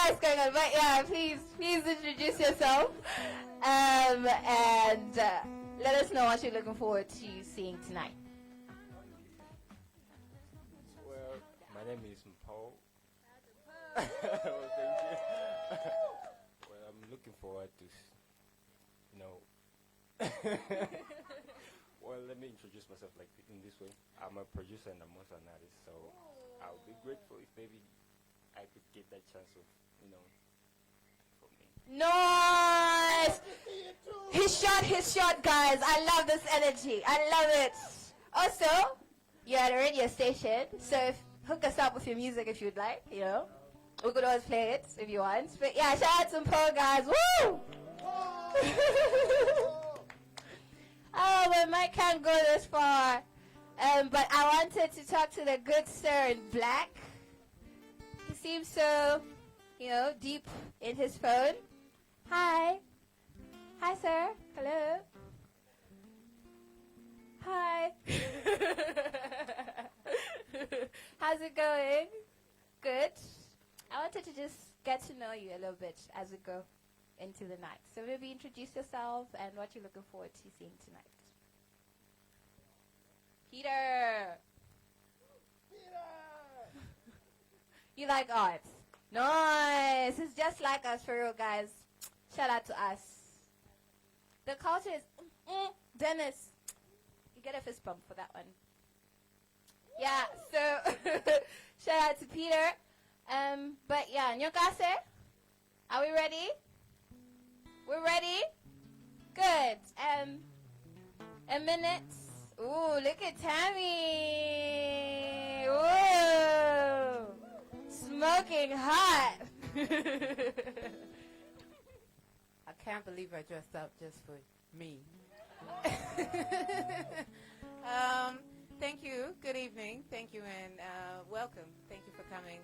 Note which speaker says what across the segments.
Speaker 1: what's going on. But yeah, please introduce yourself. And let us know what you're looking forward to seeing tonight.
Speaker 2: Well, my name is Paul. Well, thank you. Well, I'm looking forward to, well, let me introduce myself like in this way. I'm a producer and I'm also an artist, so I'll be grateful if maybe I could get that chance of, for me.
Speaker 1: Nice! His shot, guys. I love this energy. I love it. Also, you're at a radio station, so hook us up with your music if you'd like, We could always play it if you want. But yeah, shout out to Paul, guys. Woo! Oh, my mic can't go this far. But I wanted to talk to the good sir in black. He seems so, deep in his phone. Hi. Hi, sir. Hello. Hi. How's it going? Good. I wanted to just get to know you a little bit as we go into the night. So maybe introduce yourself and what you're looking forward to seeing tonight. Peter. You like art? Nice. It's just like us for real, guys. Shout out to us. The culture is Dennis. You get a fist bump for that one. Yeah, so shout out to Peter. But yeah, Nyokase, are we ready? We're ready? Good. A minute. Ooh, look at Tammy. Whoa. Smoking hot.
Speaker 3: I can't believe I dressed up just for me. Thank you. Good evening. Thank you and welcome. Thank you for coming.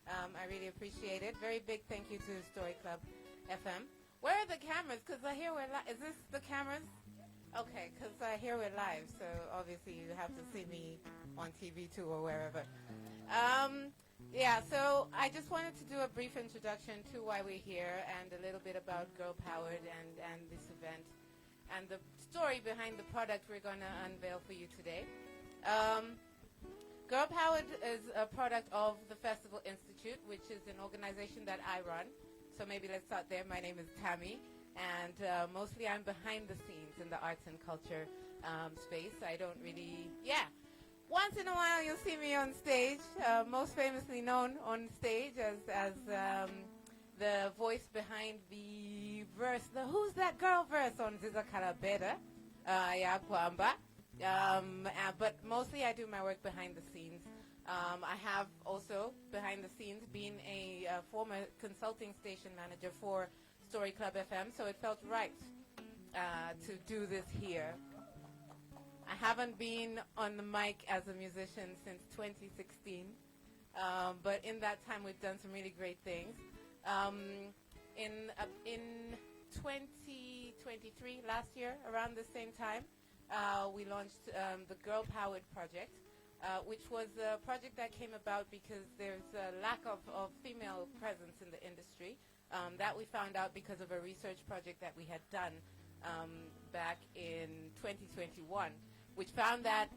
Speaker 3: I really appreciate it. Very big thank you to Story Club FM. Where are the cameras? Because I hear we're live. Is this the cameras? Okay, because I hear we're live, so obviously you have to see me on TV too or wherever. Yeah, so I just wanted to do a brief introduction to why we're here and a little bit about Grl Pwrd and this event and the story behind the product we're going to unveil for you today. Grl Pwrd is a product of the Festival Institute, which is an organization that I run. So maybe let's start there. My name is Tammy, and mostly I'm behind the scenes in the arts and culture space. I don't really, once in a while you'll see me on stage, most famously known on stage as the voice behind the verse, the Who's That Girl verse on Zizakarabeda, Gwamba. But mostly I do my work behind the scenes. I have also, behind the scenes, been a former consulting station manager for Story Club FM, so it felt right to do this here. I haven't been on the mic as a musician since 2016, but in that time we've done some really great things. In 2023, last year, around the same time, we launched the Grl Pwrd Project, which was a project that came about because there's a lack of female presence in the industry. That we found out because of a research project that we had done back in 2021, which found that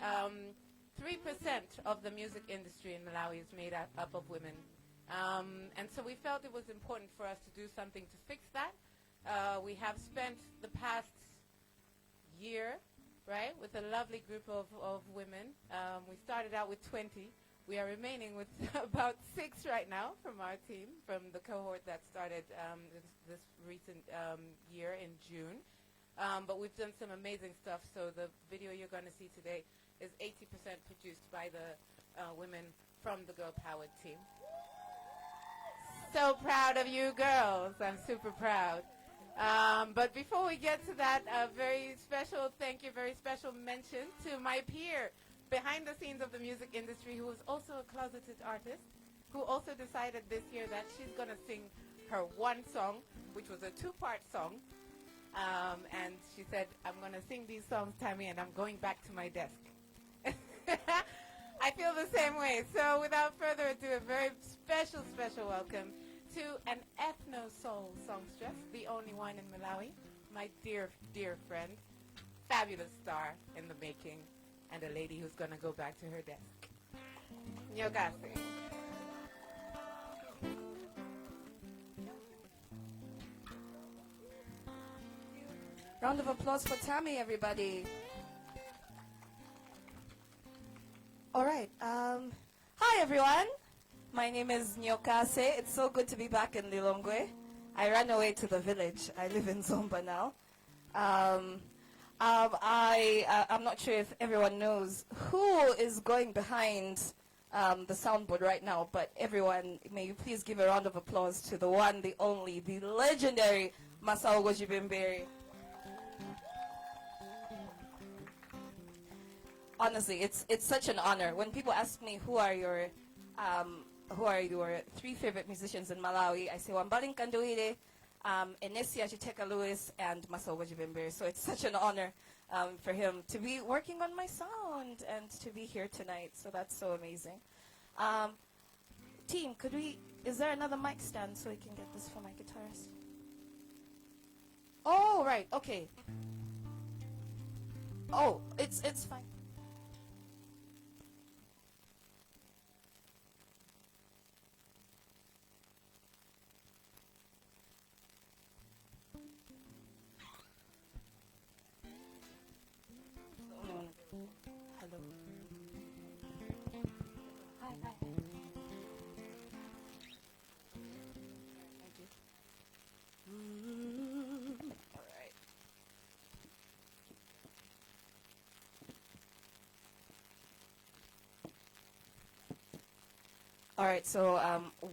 Speaker 3: 3% of the music industry in Malawi is made up of women. And so we felt it was important for us to do something to fix that. We have spent the past year, right, with a lovely group of women. We started out with 20. We are remaining with about 6 right now from our team, from the cohort that started this recent year in June. But we've done some amazing stuff, so the video you're going to see today is 80% produced by the women from the Grl Pwrd team. So proud of you girls. I'm super proud. But before we get to that, a very special thank you, very special mention to my peer behind the scenes of the music industry, who is also a closeted artist, who also decided this year that she's going to sing her one song, which was a 2-part song. And she said, I'm going to sing these songs, Tammy, and I'm going back to my desk. I feel the same way. So without further ado, a very special welcome to an Ethno Soul Songstress, the only one in Malawi, my dear, dear friend, fabulous star in the making, and a lady who's going to go back to her desk. Nyokase.
Speaker 4: Round of applause for Tammy, everybody. All right. Hi, everyone. My name is Nyokase. It's so good to be back in Lilongwe. I ran away to the village. I live in Zomba now. I'm not sure if everyone knows who is going behind the soundboard right now, but everyone, may you please give a round of applause to the one, the only, the legendary Masauko Chipembere. Honestly, it's such an honor. When people ask me who are your 3 favorite musicians in Malawi, I say Wambaling Kanduire, Enesia Chiteka Lewis, and Masauko Chipembere. So it's such an honor for him to be working on my sound and to be here tonight. So that's so amazing. Team, is there another mic stand so we can get this for my guitarist? Oh, right, okay. Oh, it's fine. Hello. Hi. Thank you. All right. All right. So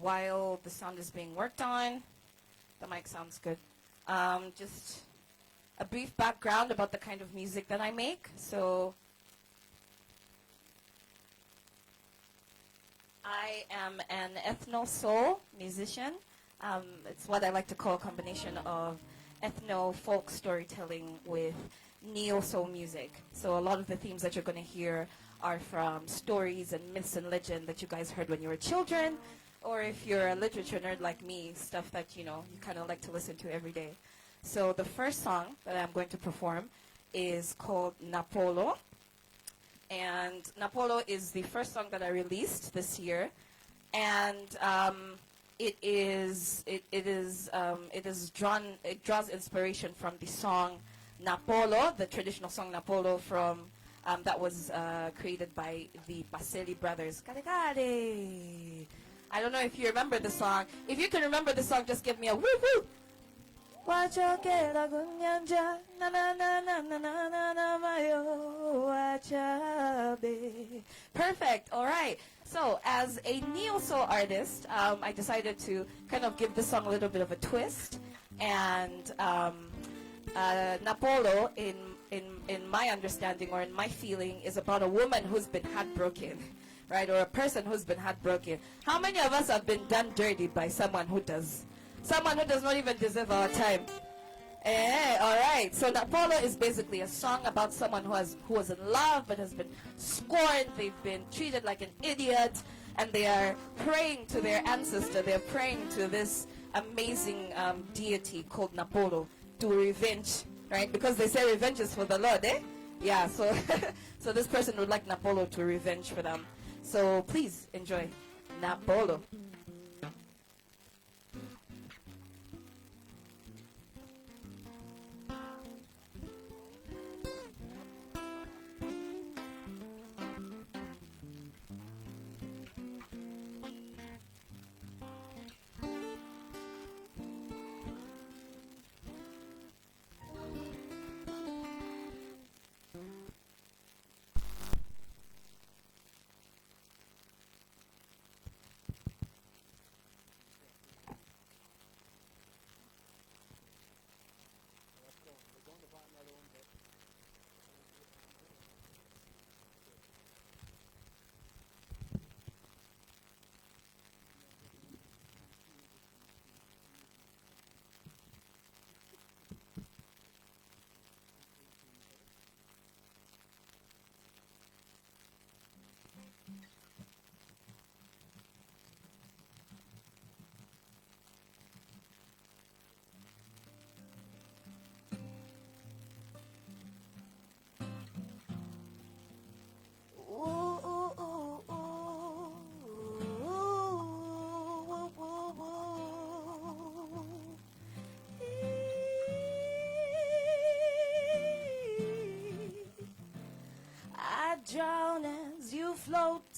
Speaker 4: while the sound is being worked on, the mic sounds good. Just a brief background about the kind of music that I make. So I am an ethno soul musician. It's what I like to call a combination of ethno folk storytelling with neo soul music. So a lot of the themes that you're going to hear are from stories and myths and legend that you guys heard when you were children, or if you're a literature nerd like me, stuff that you kind of like to listen to every day. So the first song that I'm going to perform is called Napolo. And Napolo is the first song that I released this year, and it draws inspiration from the song Napolo, the traditional song Napolo from that was created by the Baseli brothers. Kalegale. I don't know if you remember the song. If you can remember the song, just give me a woo woo. Perfect. All right. So as a neo soul artist, I decided to kind of give the song a little bit of a twist. And Napolo, in my understanding or in my feeling, is about a woman who's been heartbroken, right? Or a person who's been heartbroken. How many of us have been done dirty by someone who does not even deserve our time? All right. So Napolo is basically a song about someone who was in love but has been scorned. They've been treated like an idiot, and they are praying to their ancestor. They're praying to this amazing deity called Napolo to revenge, right? Because they say revenge is for the Lord, eh? Yeah. So so this person would like Napolo to revenge for them. So please enjoy Napolo.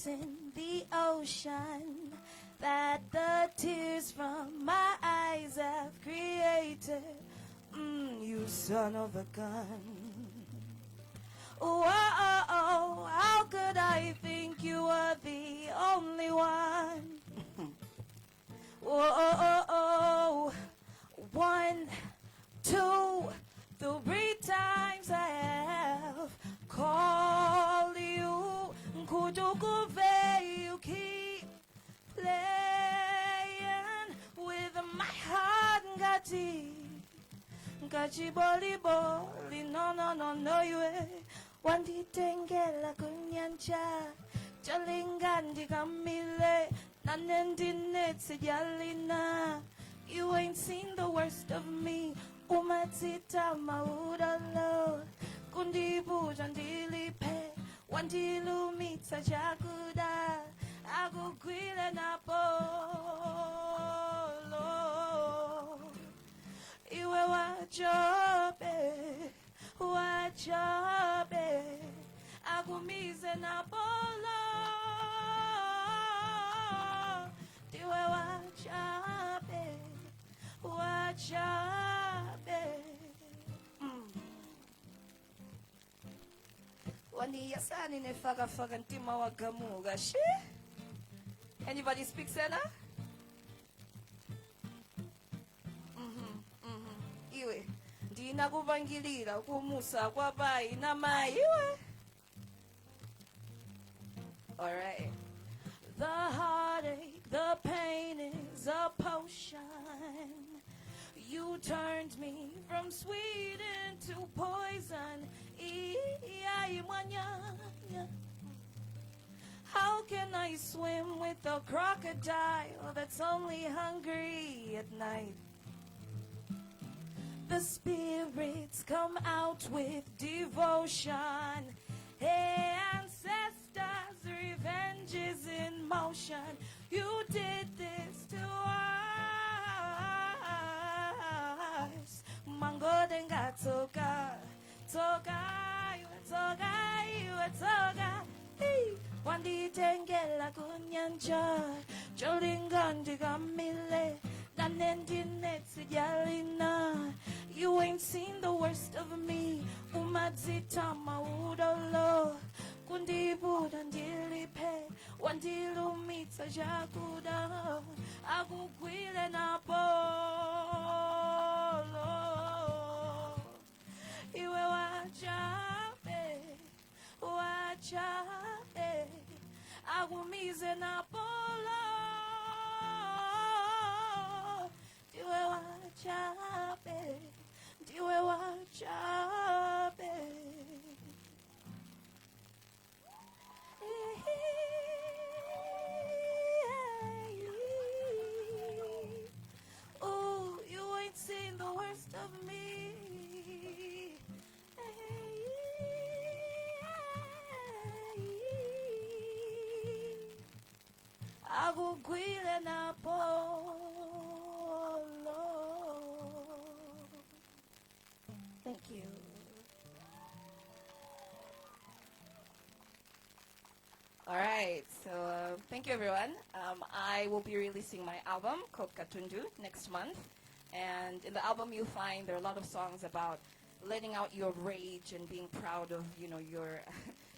Speaker 4: in the ocean that the tears from my eyes have created. You son of a gun. Whoa, how could I think you were the only one? Whoa, 1, 2, 3 times I have called you. You keep playing with my heart, Gachi boli boli, no, you wanditengela kunyancha, jalingandi kamile, nanendinetsi jalina. You ain't seen the worst of me, umatita maudalo, kundibu jandilipe, wandilumita jakuda, agugwile na polo. Iwe wachobe, agumize na polo. Iwe wachobe. Wani yasani ne faga ntima wagamuga shi. Anybody speak Sena? Iwe ndina kubangilira kumusa kwabai na mai iwe. All right. The heartache, the pain is a potion. You turned me from sweet into poison. How can I swim with a crocodile that's only hungry at night? The spirits come out with devotion. Hey, ancestors, revenge is in motion. You did this to us. Mango denga toga, hey. Wandi tengela kunyanja, jolingandi gamile, nanendinetsi jalina. You ain't seen the worst of me, umadzita maudolo, kundibu dandilipe, wandilumita jakuda, agugwile na polo. Iwe wachabe, agumize na polo. Iwe wachabe. Oh, you ain't seen the worst of me. Agugwile na polo. Thank you. All right, so thank you everyone. I will be releasing my album called Katundu next month, and in the album you'll find there are a lot of songs about letting out your rage and being proud of your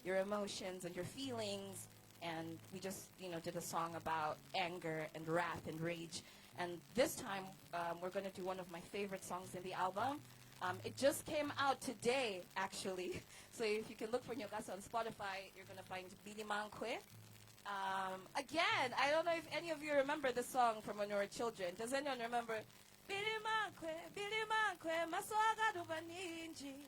Speaker 4: your emotions and your feelings. And we just did a song about anger and wrath and rage. And this time we're going to do one of my favorite songs in the album. It just came out today, actually. So if you can look for Nyokase on Spotify, you're going to find Bili Mankwe. Again, I don't know if any of you remember this song from when we were children. Does anyone remember? Bili Mankwe, Masauko Dubaninji.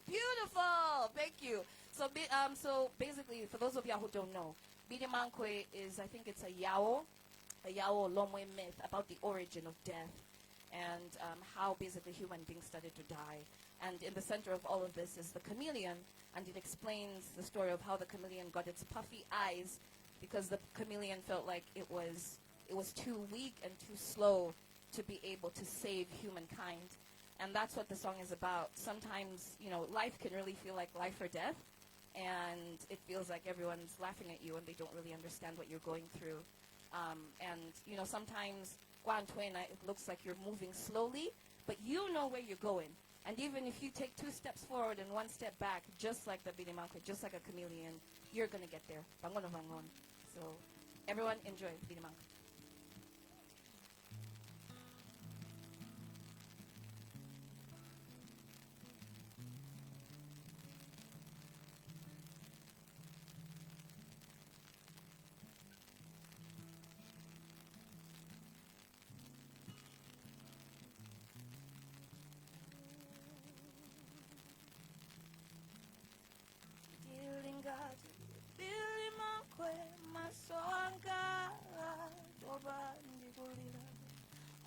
Speaker 4: Beautiful, thank you. So basically, for those of y'all who don't know, Bili Mankwe is, I think it's a Yao Lomwe myth about the origin of death and how basically human beings started to die. And in the center of all of this is the chameleon, and it explains the story of how the chameleon got its puffy eyes because the chameleon felt like it was too weak and too slow to be able to save humankind. And that's what the song is about. Sometimes, life can really feel like life or death, and it feels like everyone's laughing at you and they don't really understand what you're going through. Sometimes it looks like you're moving slowly, but you know where you're going. And even if you take 2 steps forward and 1 step back, just like the Binimanko, just like a chameleon, you're going to get there. Bangon. So everyone enjoy Binimanko.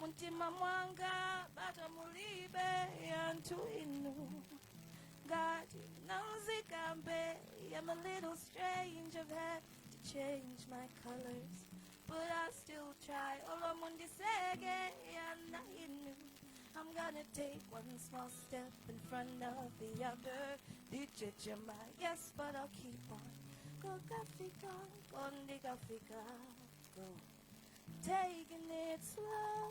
Speaker 4: Muntima mwanga bata mulibe yantu inu Gadi nauzikambe. I'm a little strange, I've had to change my colors, but I still try. Olomundi sege yana inu. I'm gonna take 1 small step in front of the other. Dijejema, yes, but I'll keep on. Go Gafika, Gondi Gafika, go. Taking it slow.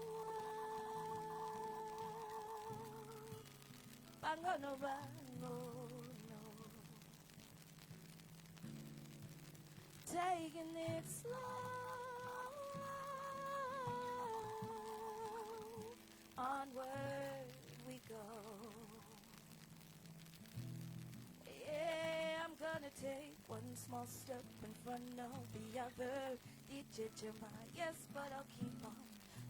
Speaker 4: Bango no bango, no. Taking it slow. Onward we go. Yeah, I'm gonna take 1 small step in front of the other. Yes, but I'll keep on.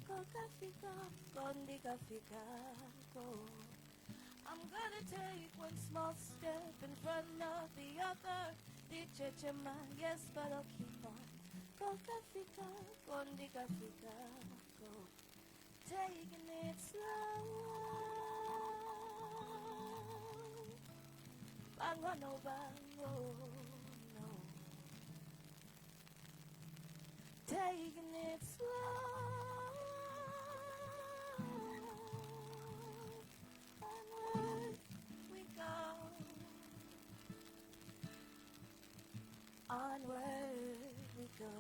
Speaker 4: Go Gafika, Gondi Gafika, go. I'm gonna take 1 small step in front of the other. Yes, but I'll keep on. Go Gafika, Gondi Gafika, go. Taking it slow. Bango no bango, no. Taking it slow. Onward we go. Onward we go.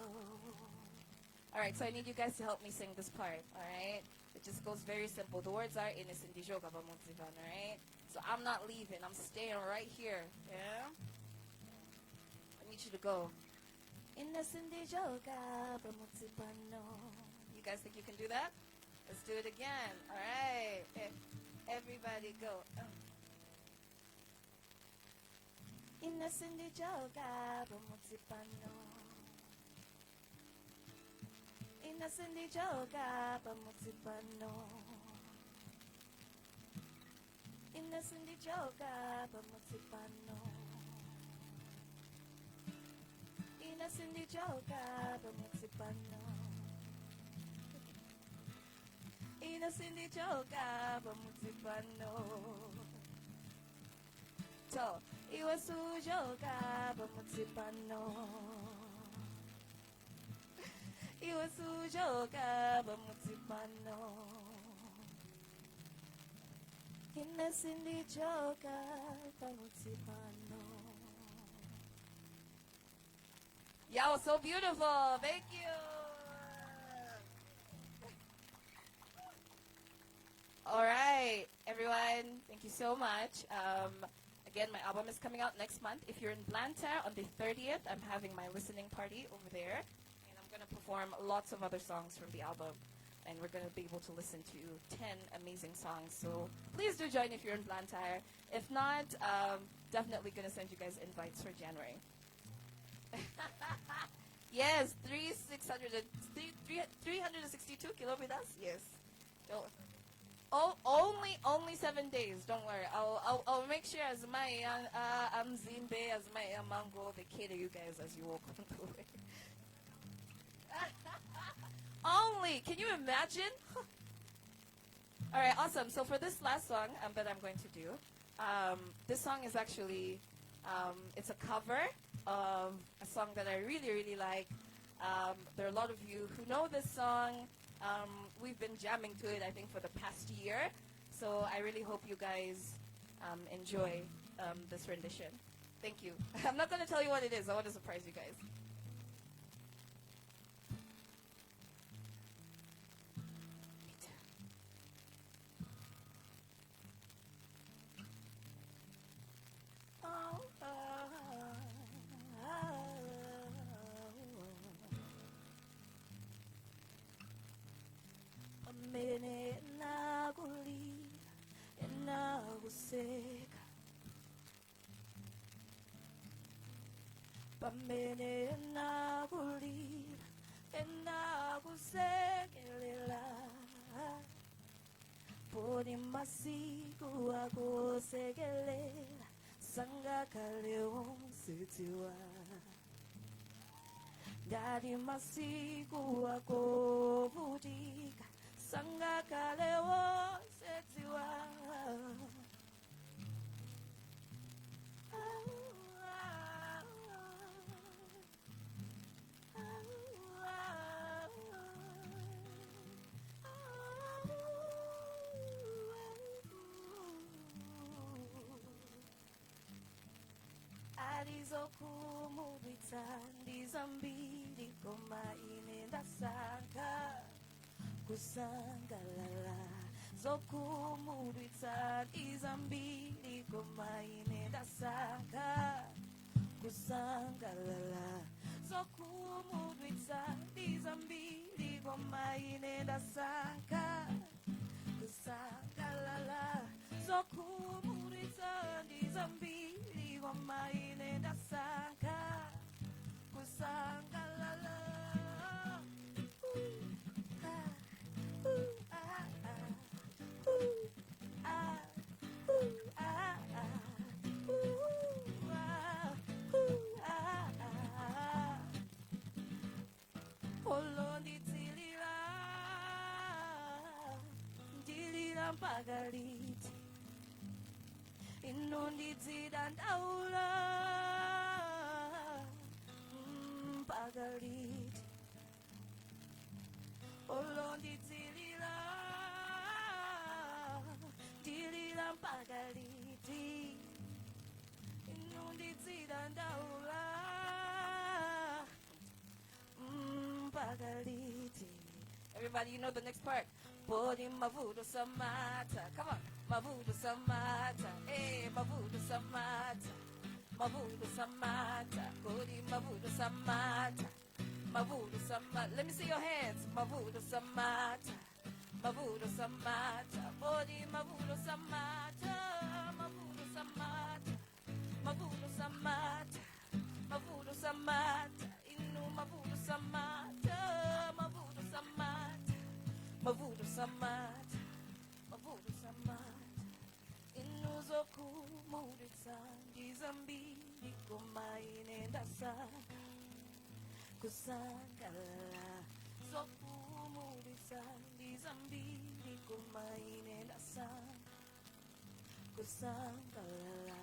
Speaker 4: All right, so I need you guys to help me sing this part, all right? It just goes very simple. The words are innocent dijoga bamunzivan, all right? So I'm not leaving. I'm staying right here, yeah? I need you to go. Innocent dijoga bamunzivano. You guys think you can do that? Let's do it again, all right? Everybody go. Innocent dijoga bamunzivano. Innocent dijoga bamunzivano. Innocent dijoga bamunzivano. Innocent dijoga bamunzivano. Innocent dijoga bamunzivano. To iwe sujoga bamunzivano. Iwe sujoga bamunzivano. Innocent dijoga bamunzivano. Y'all was so beautiful. Thank you. All right, everyone. Thank you so much. Again, my album is coming out next month. If you're in Blantyre on the 30th, I'm having my listening party over there. And I'm going to perform lots of other songs from the album. And we're going to be able to listen to 10 amazing songs. So please do join if you're in Blantyre. If not, definitely going to send you guys invites for January. Yes, 362 kilometers. Yes. Only 7 days. Don't worry. I'll make sure as my Zimbe, as my Mango, they cater you guys as you walk on the way. Only. Can you imagine? All right, awesome. So for this last song that I'm going to do, this song is actually it's a cover of a song that I really, really like. There are a lot of you who know this song. We've been jamming to it, I think, for the past year. So I really hope you guys enjoy this rendition. Thank you. I'm not going to tell you what it is. I want to surprise you guys. Pamene nakulira nakuseka, pamene nakulira nakusekelela, poni masiku akusekelela sangakale onsedziwa, ndali masiku akuvutika sangakale onsedziwa. Alizokumudwitsa ndizambiri koma ine ndasankha kusangalala, zokumudwitsa ndizambiri koma ine ndasankha kusangalala, zokumudwitsa ndizambiri koma ine ndasankha kusangalala, zokumudwitsa ndizambiri koma ine ndasankha kusangalala. Pagaliti inondizida ndaula pagaliti olondizilila dilila pagaliti inondizida ndaula pagaliti. Everybody, you know the next part. Body mavudo samata, come on, mavudo samata, eh, mavudo samata, mavudo samata, body mavudo samata, mavudo samata. Let me see your hands, mavudo samata, mavudo samata, body mavudo samata, mavudo samata, mavudo samata, mavudo samata, inu mavudo samata, mavudo samata. Mavudo samata, mavudo samata, inuzokumudwitsa ndizambiri koma ine ndasankha kusangalala, zokumudwitsa ndizambiri koma ine ndasankha kusangalala,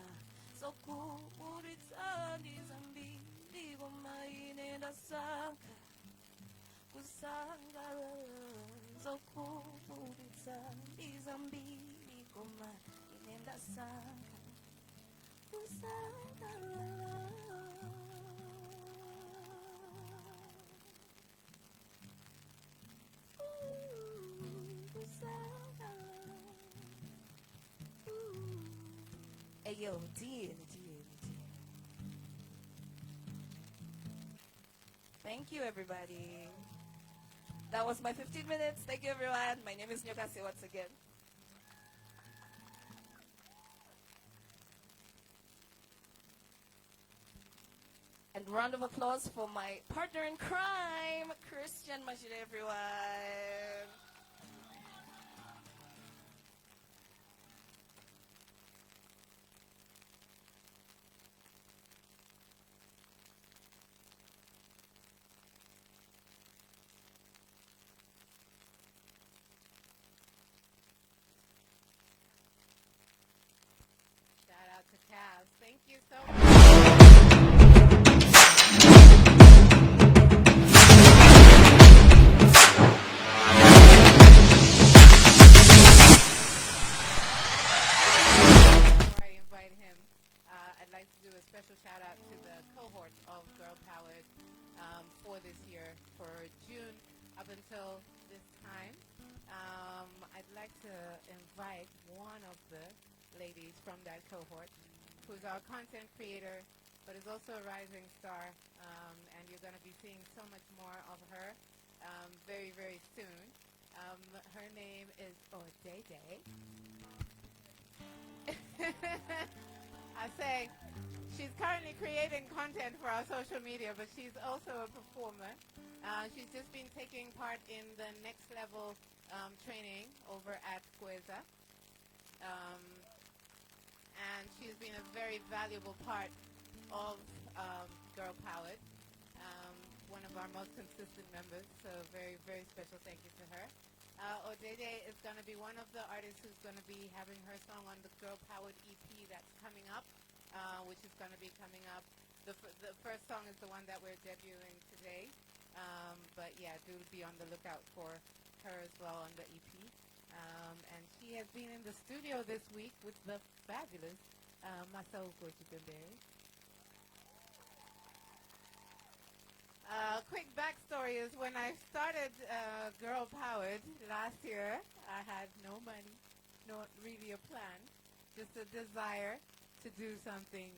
Speaker 4: zokumudwitsa ndizambiri koma ine ndasankha kusangalala, zokumudwitsa ndizambiri koma ine ndasankha kusangalala. Hey yo, dear. Thank you, everybody. That was my 15 minutes. Thank you, everyone. My name is Nyokase once again. And round of applause for my partner in crime, Christian Mashide, everyone.
Speaker 3: Thank you so much. the cohort of Grl Pwrd for this year, for June up until this time. I'd like to invite one of the ladies from that cohort, who's our content creator, but is also a rising star, and you're going to be seeing so much more of her very, very soon. Her name is Odede. I say she's currently creating content for our social media, but she's also a performer. She's just been taking part in the next level training over at Kweza. And she's been a very valuable part of Grl Pwrd, one of our most consistent members, so very, very special thank you to her. Odede is going to be one of the artists who's going to be having her song on the Grl Pwrd EP that's coming up, which is going to be coming up. The first song is the one that we're debuting today, but yeah, do be on the lookout for her as well on the EP. And she has been in the studio this week with the fabulous Masauko Chipembere. Quick backstory is when I started Grl Pwrd last year, I had no money, not really a plan, just a desire to do something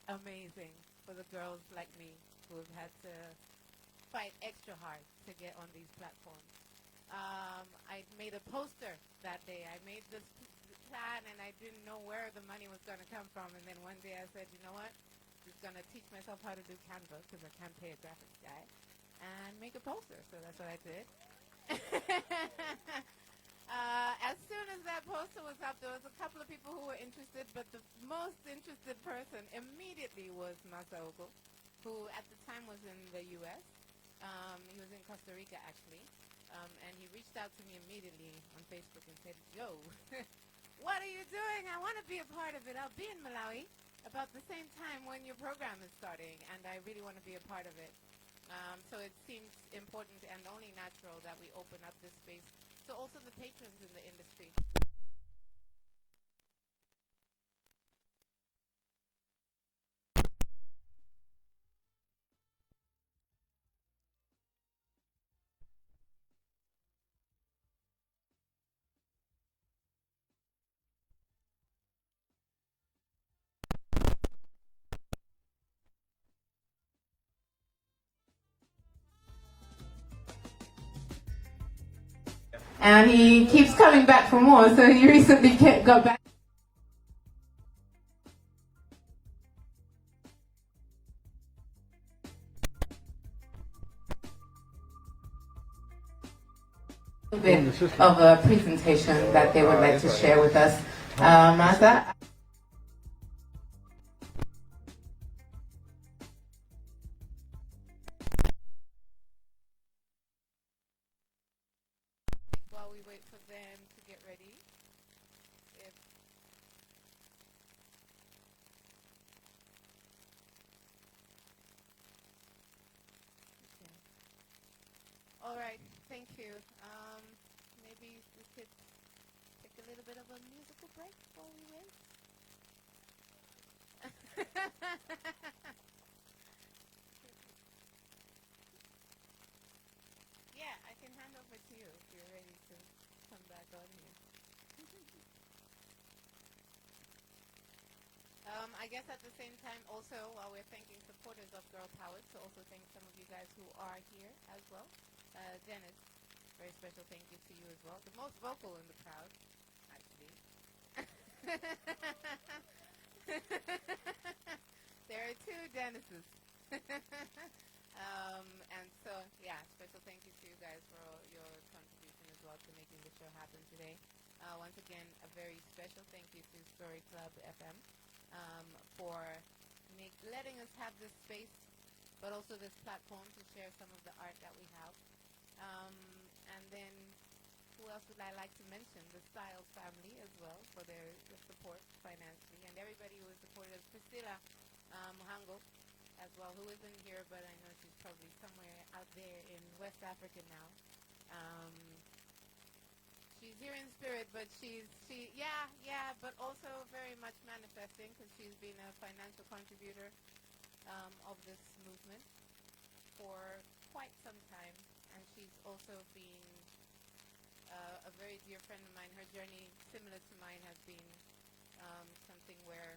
Speaker 3: amazing for the girls like me who have had to fight extra hard to get on these platforms. I made a poster that day. I made this plan and I didn't know where the money was going to come from, and then one day I said, you know what? I'm just going to teach myself how to do Canva because I can't pay a graphics guy, and make a poster. So that's what I did. As soon as that poster was up, there was a couple of people who were interested, but the most interested person immediately was Masauko, who at the time was in the U.S. He was in Costa Rica, actually, and he reached out to me immediately on Facebook and said, yo, what are you doing? I want to be a part of it. I'll be in Malawi about the same time when your program is starting, and I really want to be a part of it. So it seems important and only natural that we open up this space to also the patrons in the industry. And he keeps coming back for more, so he recently got back. A bit of a presentation that they would like to share with us. Martha? While we wait for them to get ready, if all right, thank you. Maybe we could take a little bit of a musical break while we wait. Yeah, I can hand over to you if you're ready to come back on here. I guess at the same time also, while we're thanking supporters of Grl Pwrd, to also thank some of you guys who are here as well. Dennis, very special thank you to you as well. The most vocal in the crowd, actually. There are two Dennises. And so, yeah, special thank you to you guys for your contribution as well to making the show happen today. Once again, a very special thank you to Story Club FM for letting us have this space, but also this platform to share some of the art that we have. And then, who else would I like to mention? The Styles family as well for their support financially, and everybody who has supported us. Priscilla Muhango as well, who isn't here, but I know she's probably somewhere out there in West Africa now. She's here in spirit, but but also very much manifesting because she's been a financial contributor of this movement for quite some time, and she's also been a very dear friend of mine. Her journey, similar to mine, has been something where,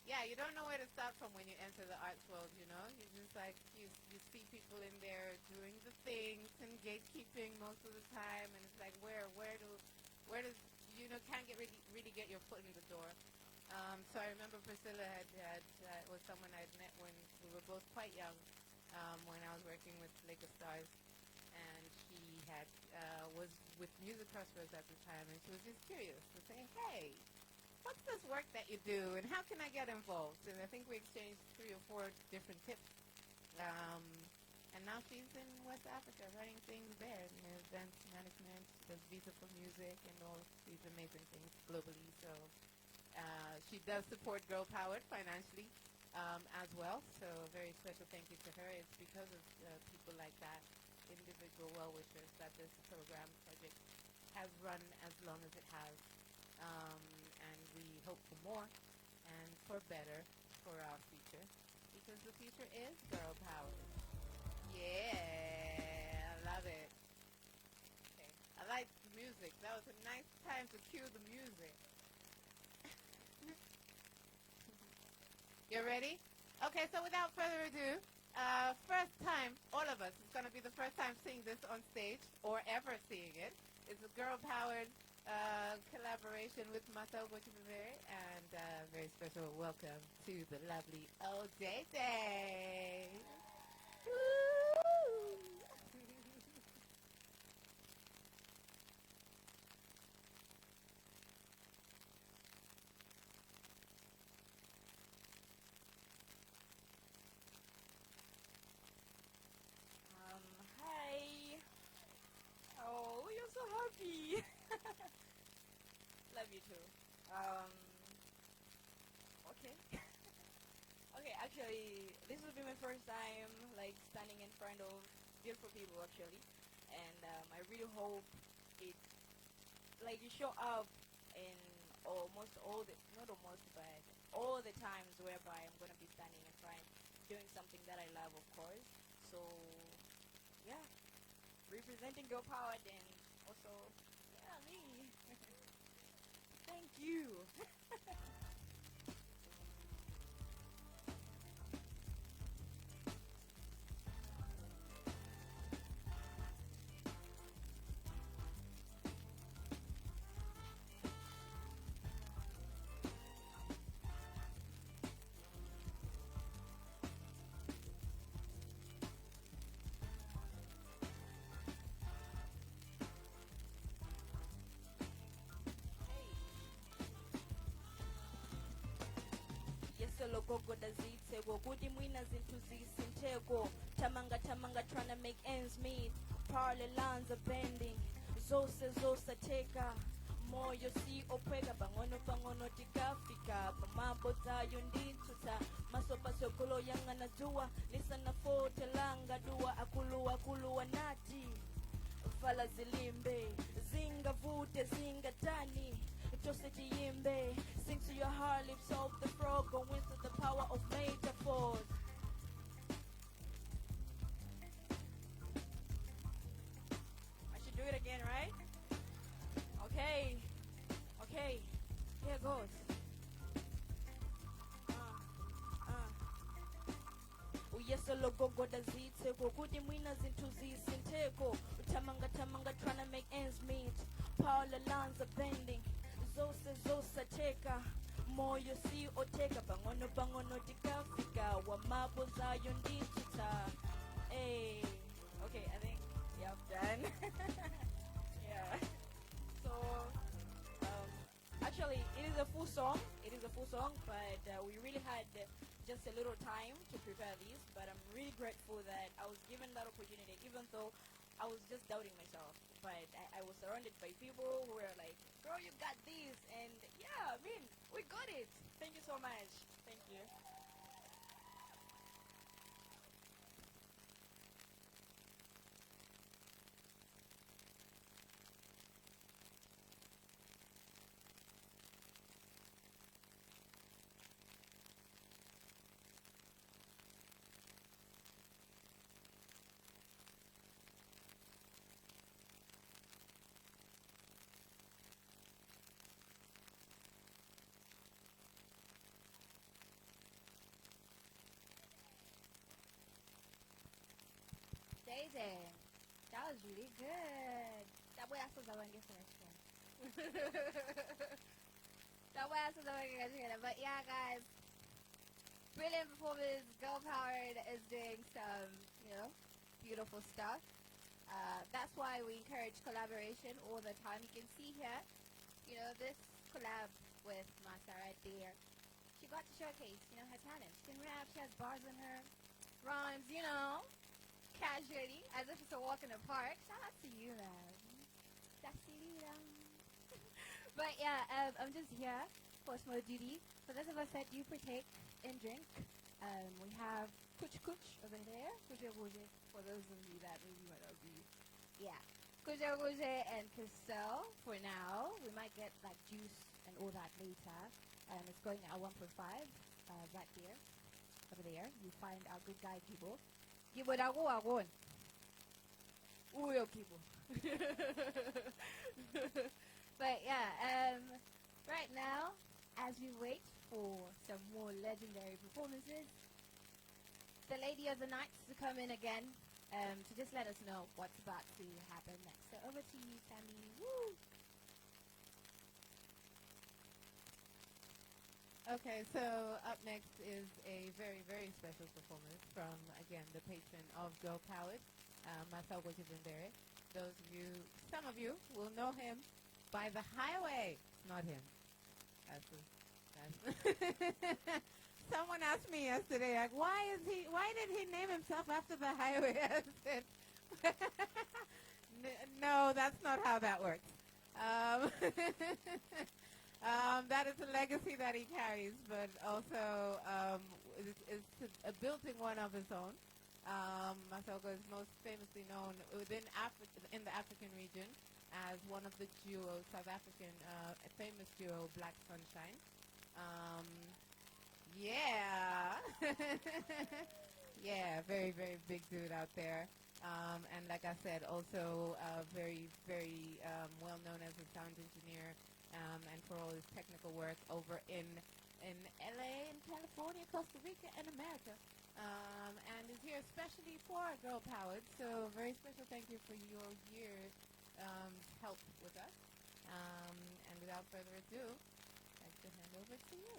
Speaker 3: yeah, you don't know where to start from when you enter the arts world, you know? You just like, you see people in there doing the things and gatekeeping most of the time, and it's like, where does, you know, can't get really get your foot in the door. So I remember Priscilla was someone I'd met when we were both quite young, when I was working with Lakers Stars, and she was with Music Prosperous at the time, and she was just curious to say, hey, what's this work that you do, and how can I get involved? And I think we exchanged 3 or 4 different tips. And now she's in West Africa running things there, in event management, does visa for music, and all these amazing things globally. So she does support Grl Pwrd financially as well. So a very special thank you to her. It's because of people like that, individual well-wishers, that this program project has run as long as it has. And we hope for more and for better for our future, because the future is Grl Pwrd. Yeah, I love it. Okay, I like the music. That was a nice time to cue the music. You ready? Okay, so without further ado, first time, all of us, it's going to be the first time seeing this on stage, or ever seeing it. It's a Grl Pwrd collaboration with Masauko, Chipembere, and very special welcome to the lovely Odete.
Speaker 4: Hi. Oh, you're so happy. Love you too. Okay. Okay, actually, this will be my first time, like, standing in front of beautiful people, actually. And I really hope it, like, you show up in almost all the, not almost, but all the times whereby I'm going to be standing in front, doing something that I love, of course. So, yeah, representing Grl Pwrd, and also, yeah, me. Thank you. Yeselo gogo dazitse gokuti mwina zintu zisintego tamanga trying to make ends meet, parlor lines are bending, zose teka moyo si opwega bangono tikafika pamambo zayo ndintuta masopa sokolo yangana dua lisana fote langa dua akulu nati fala zilimbe zinga vute zinga tani Jose Jimbe, sing to your heart, lips of the frog, go into the power of metaphors. I should do it again, right? Okay, here goes. Uyeselo gogo dazitse gokuti mwina zintu zisinteko tamanga trying to make ends meet, Paula lines are bending, Zosa teka moyo si oteka bangono tikafika wamabo zayo ndituta. Hey, okay, I think yeah, I'm done. Yeah. So actually it is a full song, but we really had just a little time to prepare this, but I'm really grateful that I was given that opportunity, even though I was just doubting myself, but I was surrounded by people who were like, girl, you got this, and yeah, I mean, we got it. Thank you so much. Thank you.
Speaker 1: amazing. That was really good. That way I suppose I won't get finished. That way I suppose I won't get finished. But yeah, guys, brilliant performers. Grl Pwrd is doing some, beautiful stuff. That's why we encourage collaboration all the time. You can see here, this collab with Masa right there. She got to showcase, her talent. She can rap, she has bars in her, rhymes, casually, as if it's a walk in the park. Shout out to you, man. But yeah, I'm just here for small duty. For those of us that do partake in drink, we have kuch kuch over there. Kuche roje, for those of you that maybe might not be. Yeah. Kuche roje and Cristal for now. We might get like juice and all that later. It's going at 1.5 right there. Over there. You find our good guy Gibo. Gibo dago agon. Uyo Gibo. But yeah, right now, as we wait for some more legendary performances, the lady of the night to come in again to just let us know what's about to happen next. So over to you, Tammy. Woo!
Speaker 3: Okay, so up next is a very, very special performance from, again, the patron of Grl Pwrd, Masauko Chipembere. Some of you will know him by the highway. Not him. Someone asked me yesterday, like, why did he name himself after the highway? I said, no, that's not how that works. That is a legacy that he carries, but also is building one of his own. Masauko is most famously known in the African region as one of the duos, South African famous duo, Blk Sonshine. Yeah. Yeah, very, very big dude out there. And like I said, also very, very well known as a sound engineer and for all his technical work over in LA, in California, Costa Rica, and America. And is here especially for Grl Pwrd. So very special thank you for your year's help with us. And without further ado, I'd like to hand over to you.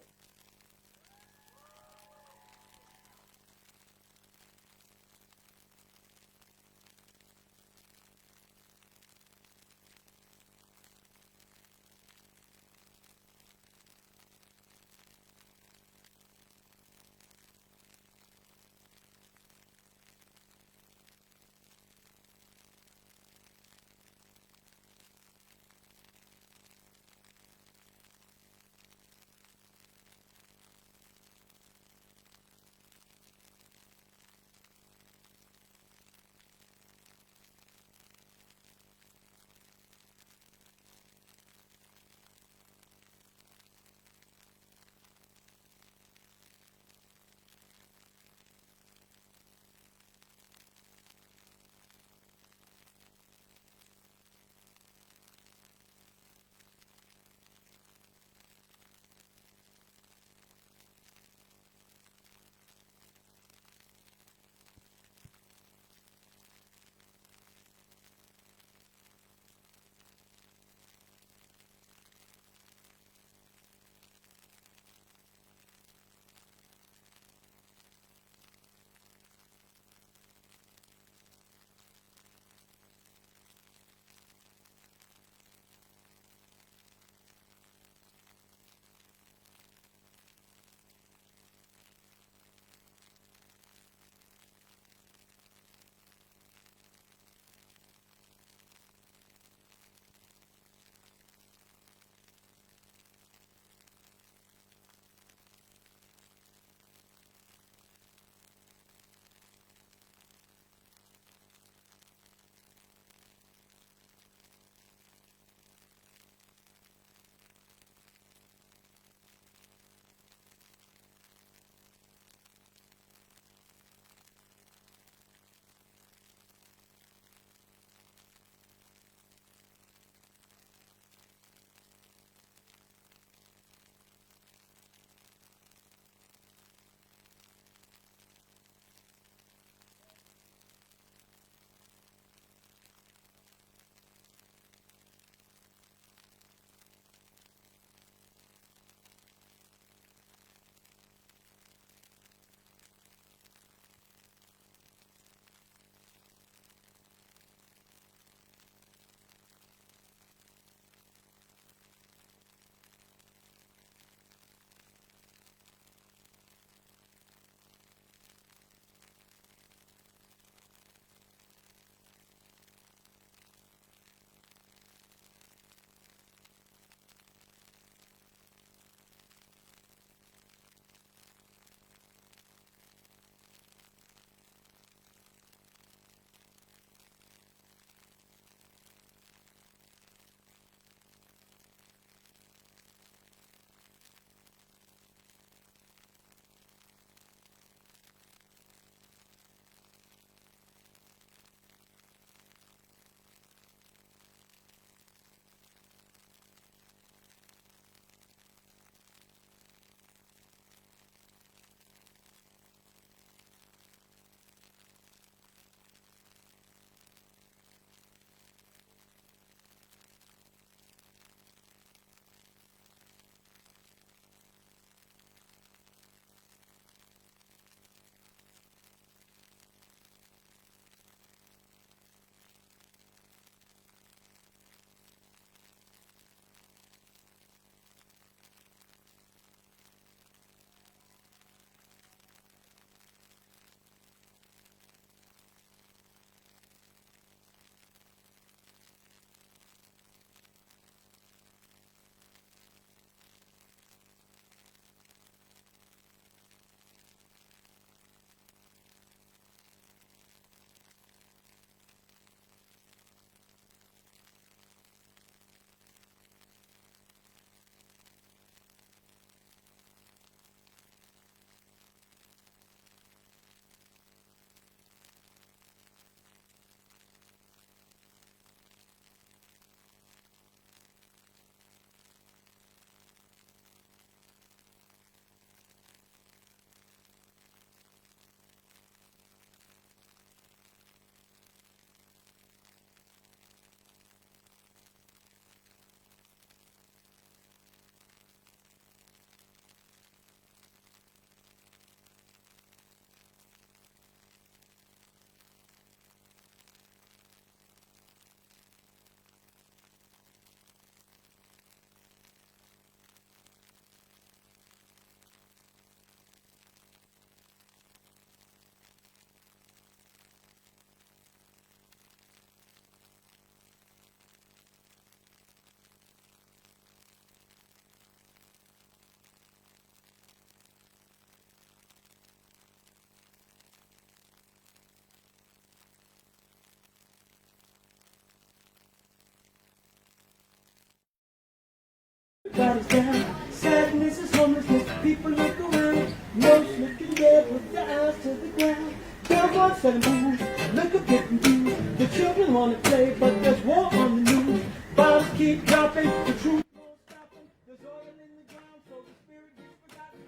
Speaker 5: ground. Cowboys selling booze, liquor getting used. The children want to play, but there's war on the news. Bombs keep dropping, the truth won't stop them. There's oil in the ground, so the spirit gets forgotten.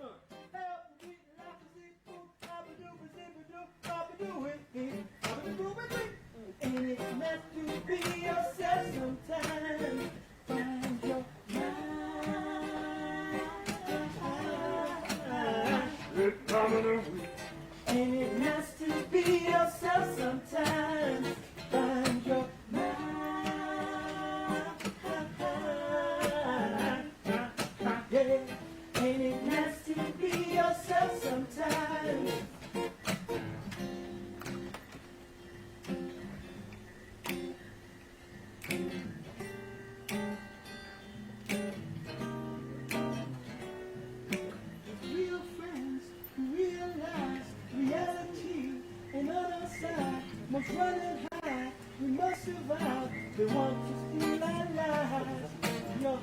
Speaker 5: Help me, laugh, zip, boom, abba-doo, zip-a-doo, abba-doo, it, abba-doo, it. Ain't it meant to be yourself sometimes? Find your mind. Ain't it nice to be yourself sometimes? Find your mind. Yeah. Ain't it nice to be yourself sometimes? Real friends who realize reality and on our side must run and hide. We must survive. They want to steal our lives. Yo.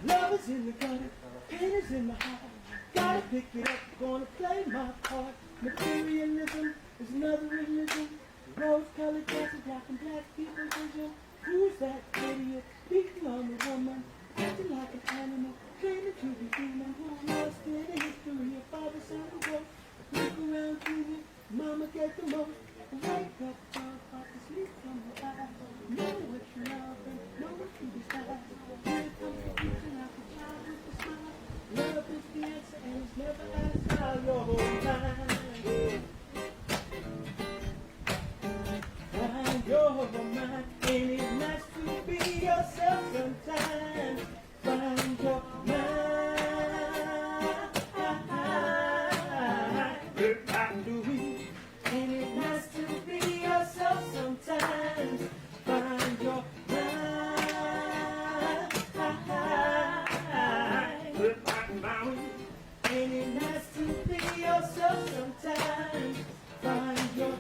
Speaker 5: Love is in the gutter, pain is in the heart. Gotta pick it up, gonna play my part. Materialism is another religion. Rose-colored glasses, blocking black people's vision. Who's that idiot beating on the woman? Acting like an animal, claiming to be human. Who lost in the history of father, son, and ghost? Look around, Junior, mama get the most. Wake up, child, to sleep from the eyes. Know what you love and know what you despise. Here comes the future like a child with a smile. Love is the answer and it's never asked how your whole mind. Find your mind. Ain't it nice to be yourself sometimes? Find your mind. Ain't it nice to be yourself sometimes? Find your mind. Ain't it nice to be yourself sometimes? Find your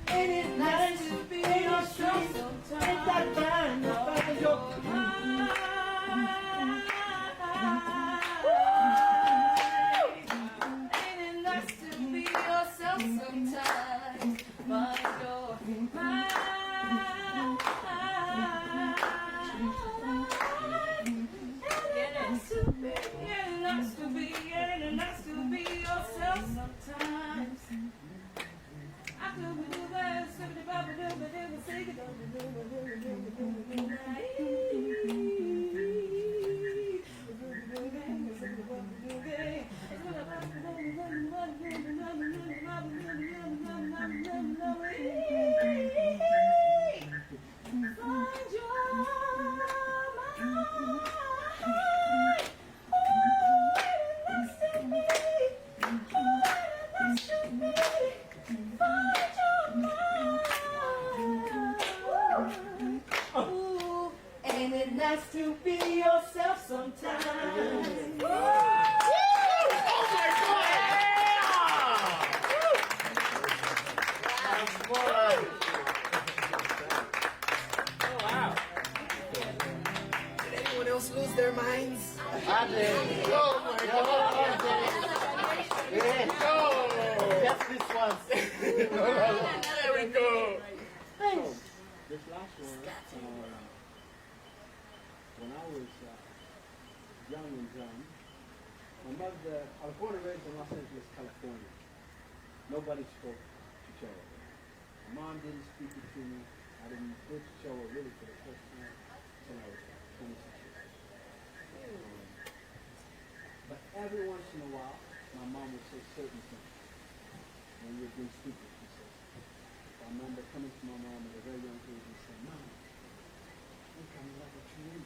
Speaker 5: Ain't it nice to be yourself sometimes? Ain't that fine to find your Ain't it nice to be yourself sometimes? Find your mind. Ain't it nice to be yourself sometimes? Ain't it nice to be yourself sometimes? Oh my God! Oh wow! Did anyone else lose their minds? I did. Oh my God! Just this once. There we go. Thanks.
Speaker 6: This last one, when I was young and dumb, my mother, I was born and raised in Los Angeles, California. Nobody spoke Chichewa. My mom didn't speak it to me. I didn't hear Chichewa really for the first time until I was like 26 years old. But every once in a while, my mom would say certain things. When we were being stupid, she says. I remember coming to my mom at a very young age and saying, Mom, I think I'm like a tree.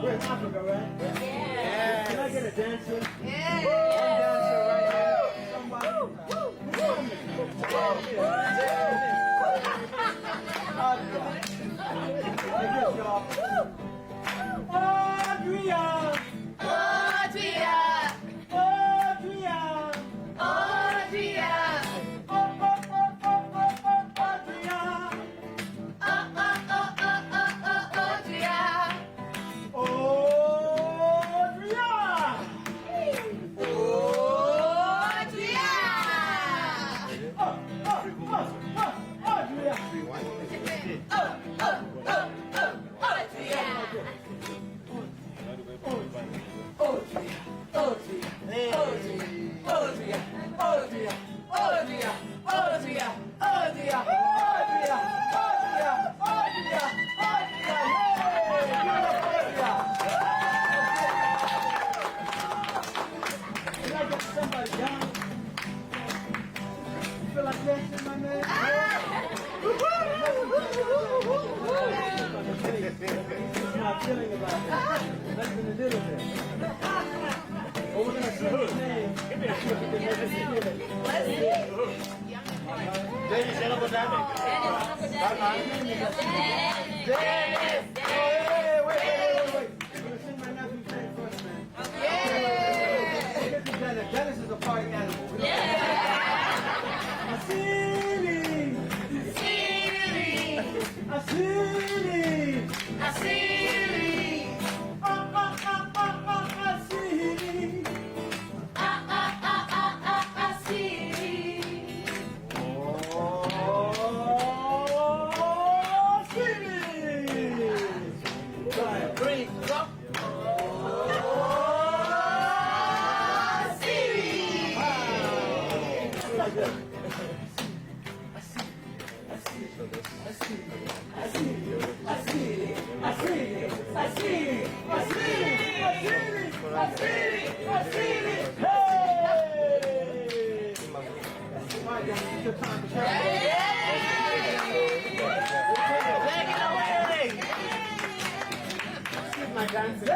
Speaker 5: We're in Africa, right? Yeah. Can I get a dancer?
Speaker 1: Yeah.
Speaker 5: One dancer right here. Somebody. Adria!
Speaker 1: Adria!
Speaker 5: Adria!
Speaker 1: Adria!
Speaker 5: Feeling about it. Less than a little bit. Well, we're going to say his name.
Speaker 1: Let's see.
Speaker 5: Dennis, wait. I'm going to sing my nephew's name first, man.
Speaker 1: Yeah.
Speaker 5: Get to Dennis. Dennis is a party animal.
Speaker 1: Yeah.
Speaker 5: Asili. Asili.
Speaker 1: Asili.
Speaker 5: Asili.
Speaker 1: Asili.
Speaker 5: My dancing.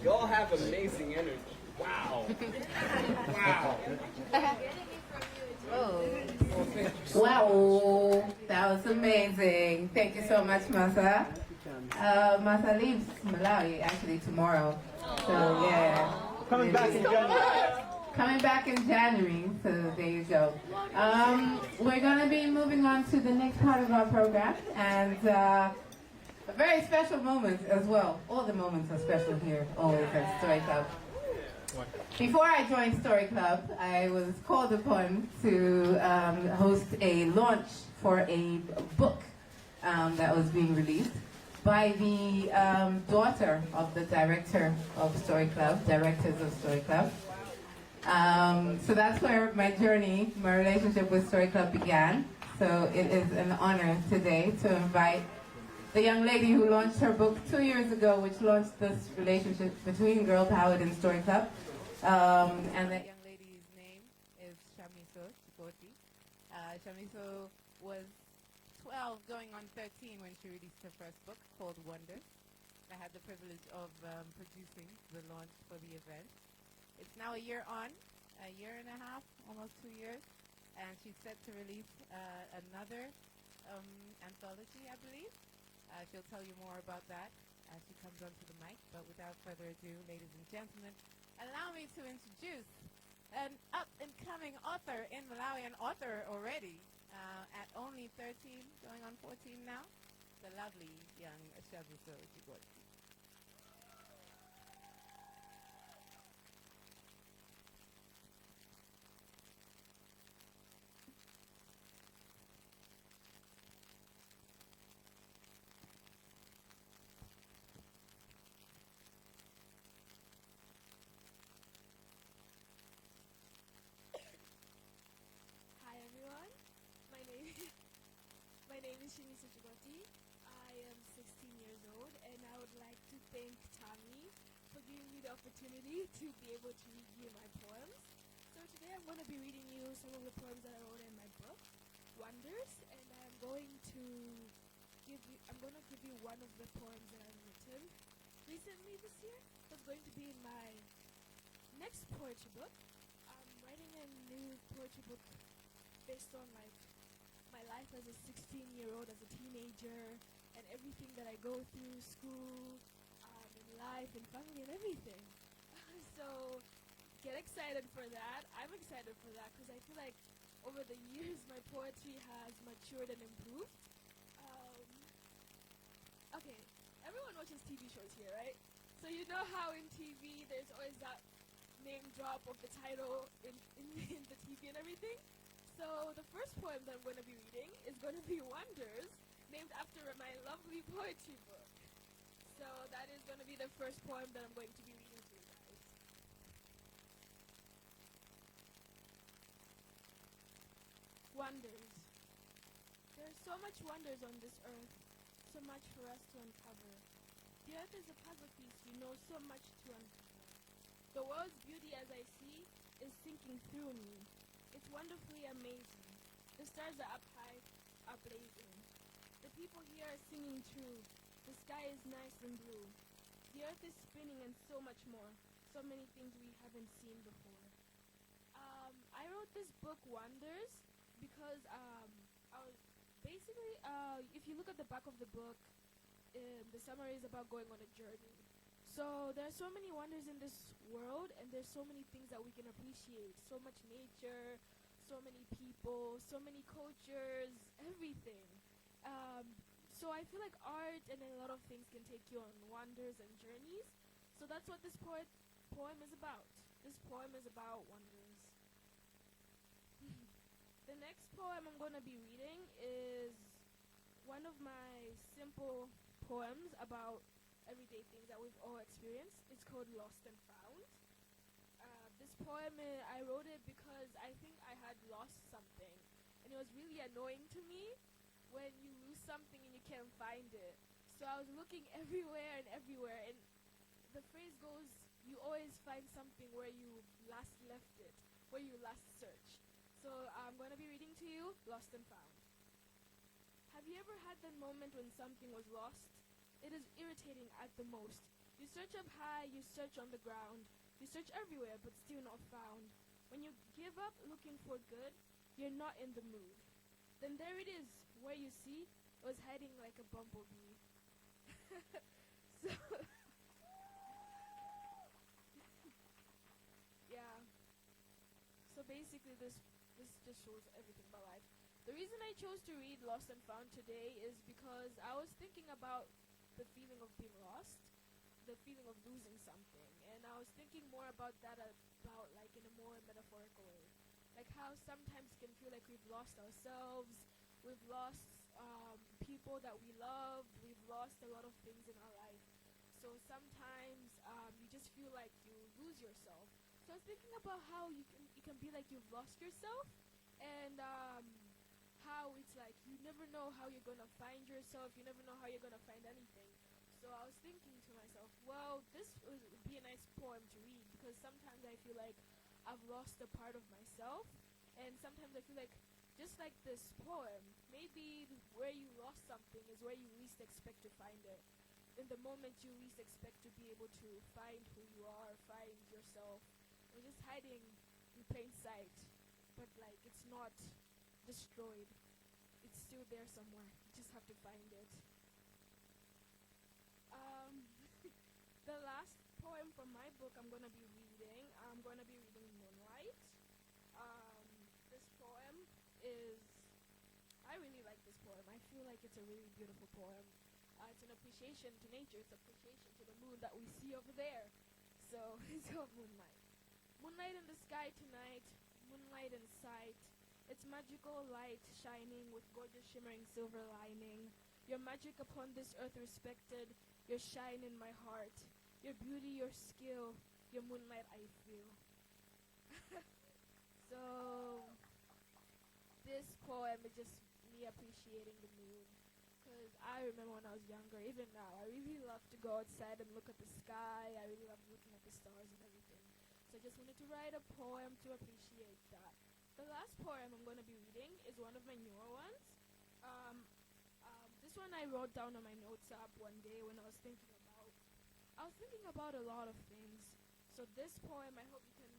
Speaker 7: Y'all have amazing energy. Wow. Wow.
Speaker 3: Wow, that was amazing. Thank you so much, Masa. Masa leaves Malawi actually tomorrow. So yeah.
Speaker 6: Coming back in January.
Speaker 3: Coming back in January, so there you go. We're going to be moving on to the next part of our program, and a very special moment as well. All the moments are special here, always at Story Club. Before I joined Story Club, I was called upon to host a launch for a book that was being released by the daughter of the director of Story Club, directors of Story Club. So that's where my journey, my relationship with Story Club began. So it is an honor today to invite the young lady who launched her book 2 years ago, which launched this relationship between Grl Pwrd and Story Club. And that young lady's name is Shamiso Chikoti. Shamiso was 12 going on 13 when she released her first book called Wonders. I had the privilege of producing the launch for the event. It's now a year on, a year and a half, almost 2 years, and she's set to release another anthology, I believe. She'll tell you more about that as she comes onto the mic, but without further ado, ladies and gentlemen, allow me to introduce an up-and-coming author in Malawi, an author already at only 13, going on 14 now, the lovely young Shamiso Chikoti.
Speaker 8: My name is Shamiso Chikoti. I am 16 years old, and I would like to thank Tammy for giving me the opportunity to be able to read you my poems. So today I'm going to be reading you some of the poems that I wrote in my book, Wonders, and I'm going to give you one of the poems that I've written recently this year. That's going to be in my next poetry book. I'm writing a new poetry book based on my life as a 16-year-old, as a teenager, and everything that I go through, school, in life, and family, and everything. So get excited for that. I'm excited for that because I feel like over the years my poetry has matured and improved. Okay, everyone watches TV shows here, right? So you know how in TV there's always that name drop of the title in the TV and everything? So the first poem that I'm going to be reading is going to be Wonders, named after my lovely poetry book. So that is going to be the first poem that I'm going to be reading to you guys. Wonders. There are so much wonders on this earth, so much for us to uncover. The earth is a puzzle piece we know so much to uncover. The world's beauty as I see is sinking through me. It's wonderfully amazing. The stars are up high, are blazing. The people here are singing true. The sky is nice and blue. The earth is spinning and so much more. So many things we haven't seen before. I wrote this book, Wonders, because I was basically, if you look at the back of the book, the summary is about going on a journey. So there are so many wonders in this world, and there's so many things that we can appreciate. So much nature, so many people, so many cultures, everything. So I feel like art and a lot of things can take you on wonders and journeys. So that's what this poem is about. This poem is about wonders. The next poem I'm going to be reading is one of my simple poems about everyday things that we've all experienced. It's called Lost and Found. This poem, I wrote it because I think I had lost something. And it was really annoying to me when you lose something and you can't find it. So I was looking everywhere. And the phrase goes, you always find something where you last left it, where you last searched. So I'm going to be reading to you Lost and Found. Have you ever had that moment when something was lost? it is irritating at the most. You search up high, you search on the ground, you search everywhere, but still not found. When you give up looking for good, you're not in the mood. Then there it is, where you see, it was hiding like a bumblebee. So, yeah. So basically this just shows everything about life. The reason I chose to read Lost and Found today is because I was thinking about the feeling of being lost, the feeling of losing something, and I was thinking more about that about like in a more metaphorical way. Like how sometimes it can feel like we've lost ourselves, we've lost people that we love, we've lost a lot of things in our life. So sometimes you just feel like you lose yourself. So I was thinking about how you can be like you've lost yourself, and how it's like you never know how you're gonna find yourself, you never know how you're gonna find anything. So I was thinking to myself, well, this would be a nice poem to read, because sometimes I feel like I've lost a part of myself, and sometimes I feel like, just like this poem, maybe where you lost something is where you least expect to find it. In the moment you least expect to be able to find who you are, find yourself. You're just hiding in plain sight, but like it's not destroyed. It's still there somewhere. You just have to find it. The last poem from my book I'm going to be reading Moonlight. This poem is, I really like this poem. I feel like it's a really beautiful poem. It's an appreciation to nature. It's appreciation to the moon that we see over there. So it's called Moonlight. Moonlight in the sky tonight, moonlight in sight. It's magical light shining with gorgeous shimmering silver lining. Your magic upon this earth respected, your shine in my heart. Your beauty, your skill, your moonlight I feel. So this poem is just me appreciating the moon. Because I remember when I was younger, even now, I really love to go outside and look at the sky. I really love looking at the stars and everything. So I just wanted to write a poem to appreciate that. The last poem I'm going to be reading is one of my newer ones. This one I wrote down on my notes app one day when I was thinking about a lot of things. So this poem, I hope you can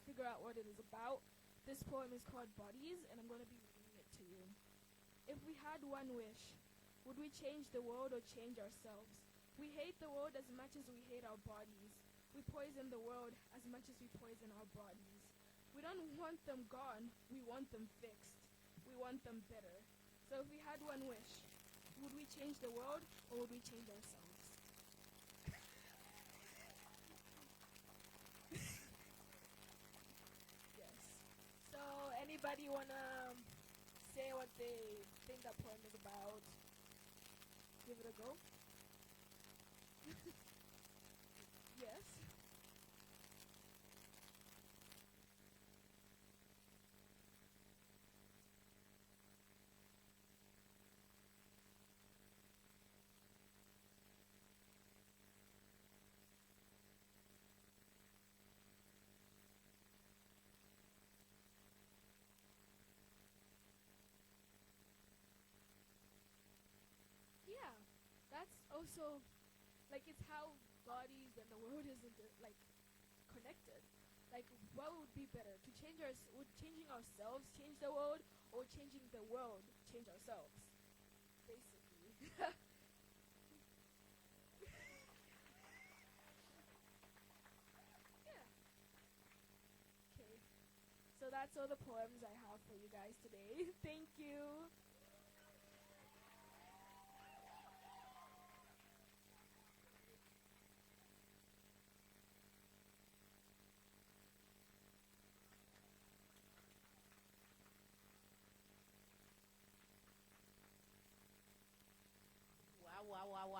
Speaker 8: figure out what it is about. This poem is called Bodies, and I'm going to be reading it to you. If we had one wish, would we change the world or change ourselves? We hate the world as much as we hate our bodies. We poison the world as much as we poison our bodies. We don't want them gone, we want them fixed. We want them better. So if we had one wish, would we change the world or would we change ourselves? Yes. So anybody wanna say what they think that poem is about? Give it a go. Yes. Yeah, that's also like it's how bodies and the world is like connected. Like, what would be better to change would changing ourselves change the world, or changing the world change ourselves? Basically. Yeah. Okay. So that's all the poems I have for you guys today. Thank you.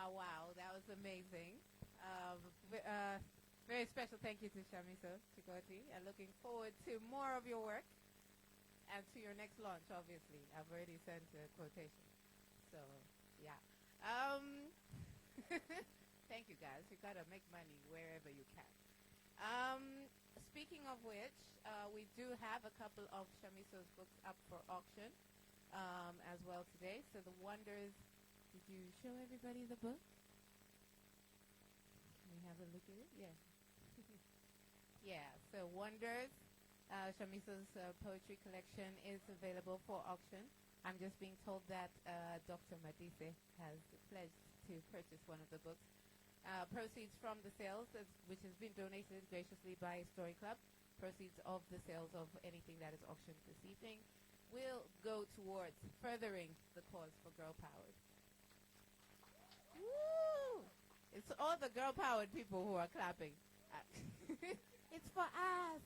Speaker 3: Wow. That was amazing. Very special thank you to Shamiso Chikoti. And looking forward to more of your work and to your next launch, obviously. I've already sent a quotation. So, yeah. Thank you, guys. You got to make money wherever you can. Speaking of which, we do have a couple of Shamiso's books up for auction as well today. So The Wonders Did you show everybody the book? Can we have a look at it? Yeah. Yeah, so Wonders, Shamisa's poetry collection is available for auction. I'm just being told that Dr. Madise has pledged to purchase one of the books. Proceeds from the sales, which has been donated graciously by Story Club, proceeds of the sales of anything that is auctioned this evening will go towards furthering the cause for Girl Powered. Woo! It's all the Girl Powered people who are clapping. It's for us.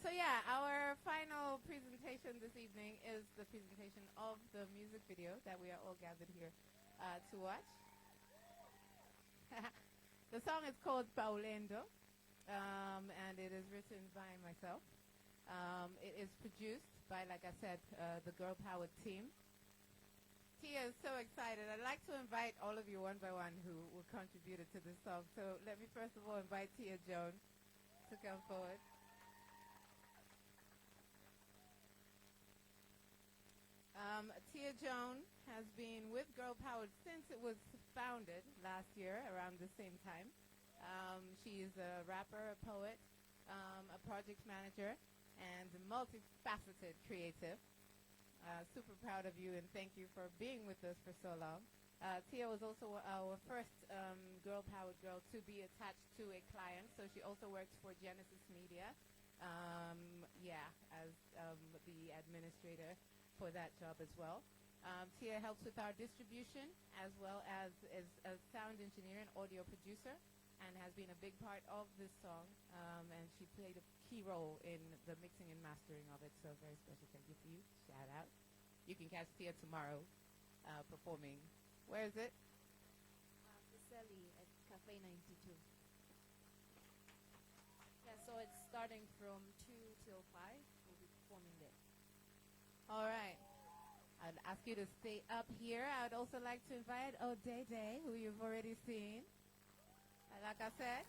Speaker 3: So yeah, our final presentation this evening is the presentation of the music video that we are all gathered here to watch. The song is called Paulendo, and it is written by myself. It is produced by, like I said, the Grl Pwrd team. Tia is so excited. I'd like to invite all of you one by one who contributed to this song. So let me first of all invite Tia Joan to come forward. Tia Joan has been with Grl Pwrd since it was founded last year around the same time. She is a rapper, a poet, a project manager, and a multifaceted creative. Super proud of you and thank you for being with us for so long. Tia was also our first Grl Pwrd girl to be attached to a client, so she also works for Genesis Media, as the administrator for that job as well. Tia helps with our distribution as well as is a sound engineer and audio producer and has been a big part of this song, and she played a key role in the mixing and mastering of it, so very special thank you for you. Shout out. You can catch Tia tomorrow performing. Where is it?
Speaker 9: Vicelli at Cafe 92. Yeah, so it's starting from 2 till 5. We'll be performing there.
Speaker 3: All right. I'd ask you to stay up here. I would also like to invite Odede, who you've already seen. Like I said,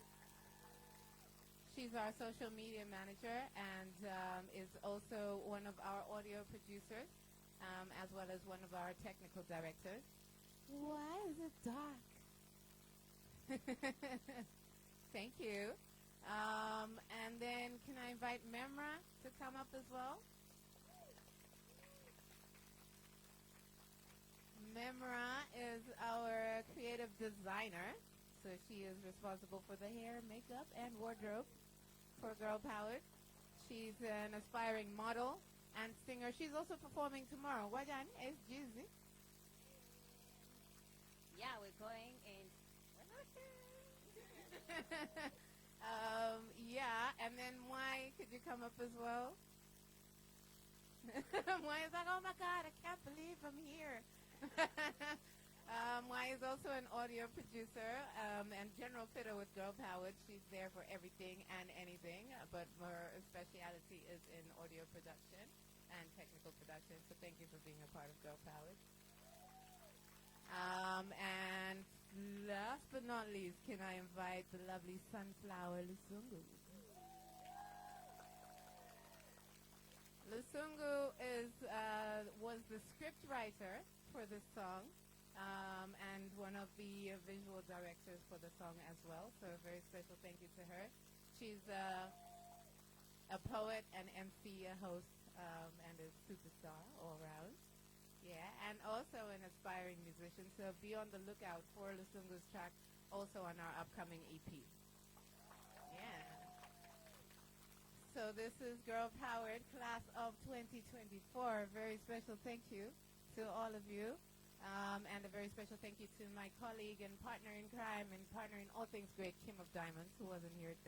Speaker 3: she's our social media manager and is also one of our audio producers, as well as one of our technical directors. Why is it dark? Thank you. And then can I invite Memra to come up as well? Memra is our creative designer, so she is responsible for the hair, makeup, and wardrobe for Grl Pwrd. She's an aspiring model and singer. She's also performing tomorrow. Wajan is Jizzy.
Speaker 9: Yeah, we're going in.
Speaker 3: Yeah, and then Mwai, could you come up as well? Mwai is like, oh my God, I can't believe I'm here. Mwai is also an audio producer and general fitter with Grl Pwrd. She's there for everything and anything, but her speciality is in audio production and technical production, so thank you for being a part of Grl Pwrd. And last but not least, can I invite the lovely Sunflower Lusungu. Lusungu was the script writer for this song and one of the visual directors for the song as well, so a very special thank you to her. She's a poet, an MC, a host, and a superstar all around. Yeah, and also an aspiring musician, so be on the lookout for Lusungu's track also on our upcoming EP. Yeah. So this is Grl Pwrd, class of 2024. A very special thank you to all of you. And a very special thank you to my colleague and partner in crime and partner in all things great, Kim of Diamonds, who wasn't here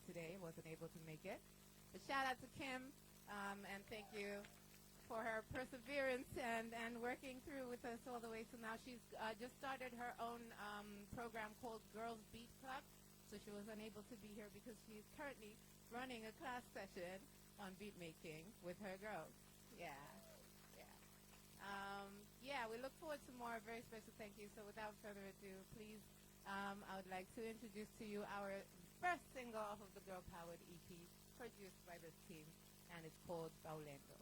Speaker 3: today, wasn't able to make it. But shout out to Kim, and thank you for her perseverance and working through with us all the way to now. She's just started her own program called Girls Beat Club, so she was unable to be here because she's currently running a class session on beat making with her girls. Yeah. We look forward to more. Very special thank you. So without further ado, please, I would like to introduce to you our first single off of the Grl Pwrd EP, produced by this team, and it's called Paulendo.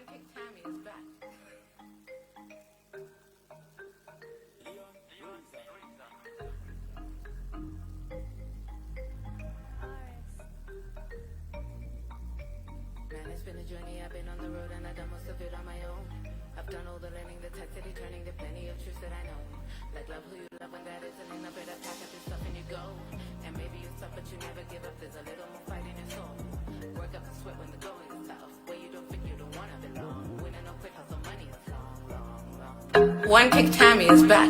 Speaker 3: One Kick Tammy is back. Man, it's been a journey. I've been on the road and I've done most of it on my own. I've done all the learning, the toxicity turning, the plenty of truths that I know. Like love who you love when that isn't enough, better pack up your stuff and you go. And maybe you stop but you never give up, there's a little more fight in your soul. Work up the sweat when the going is tough, where you don't think you don't wanna belong. Winning no quit hustle, money is long, long, long. One Kick Tammy is back.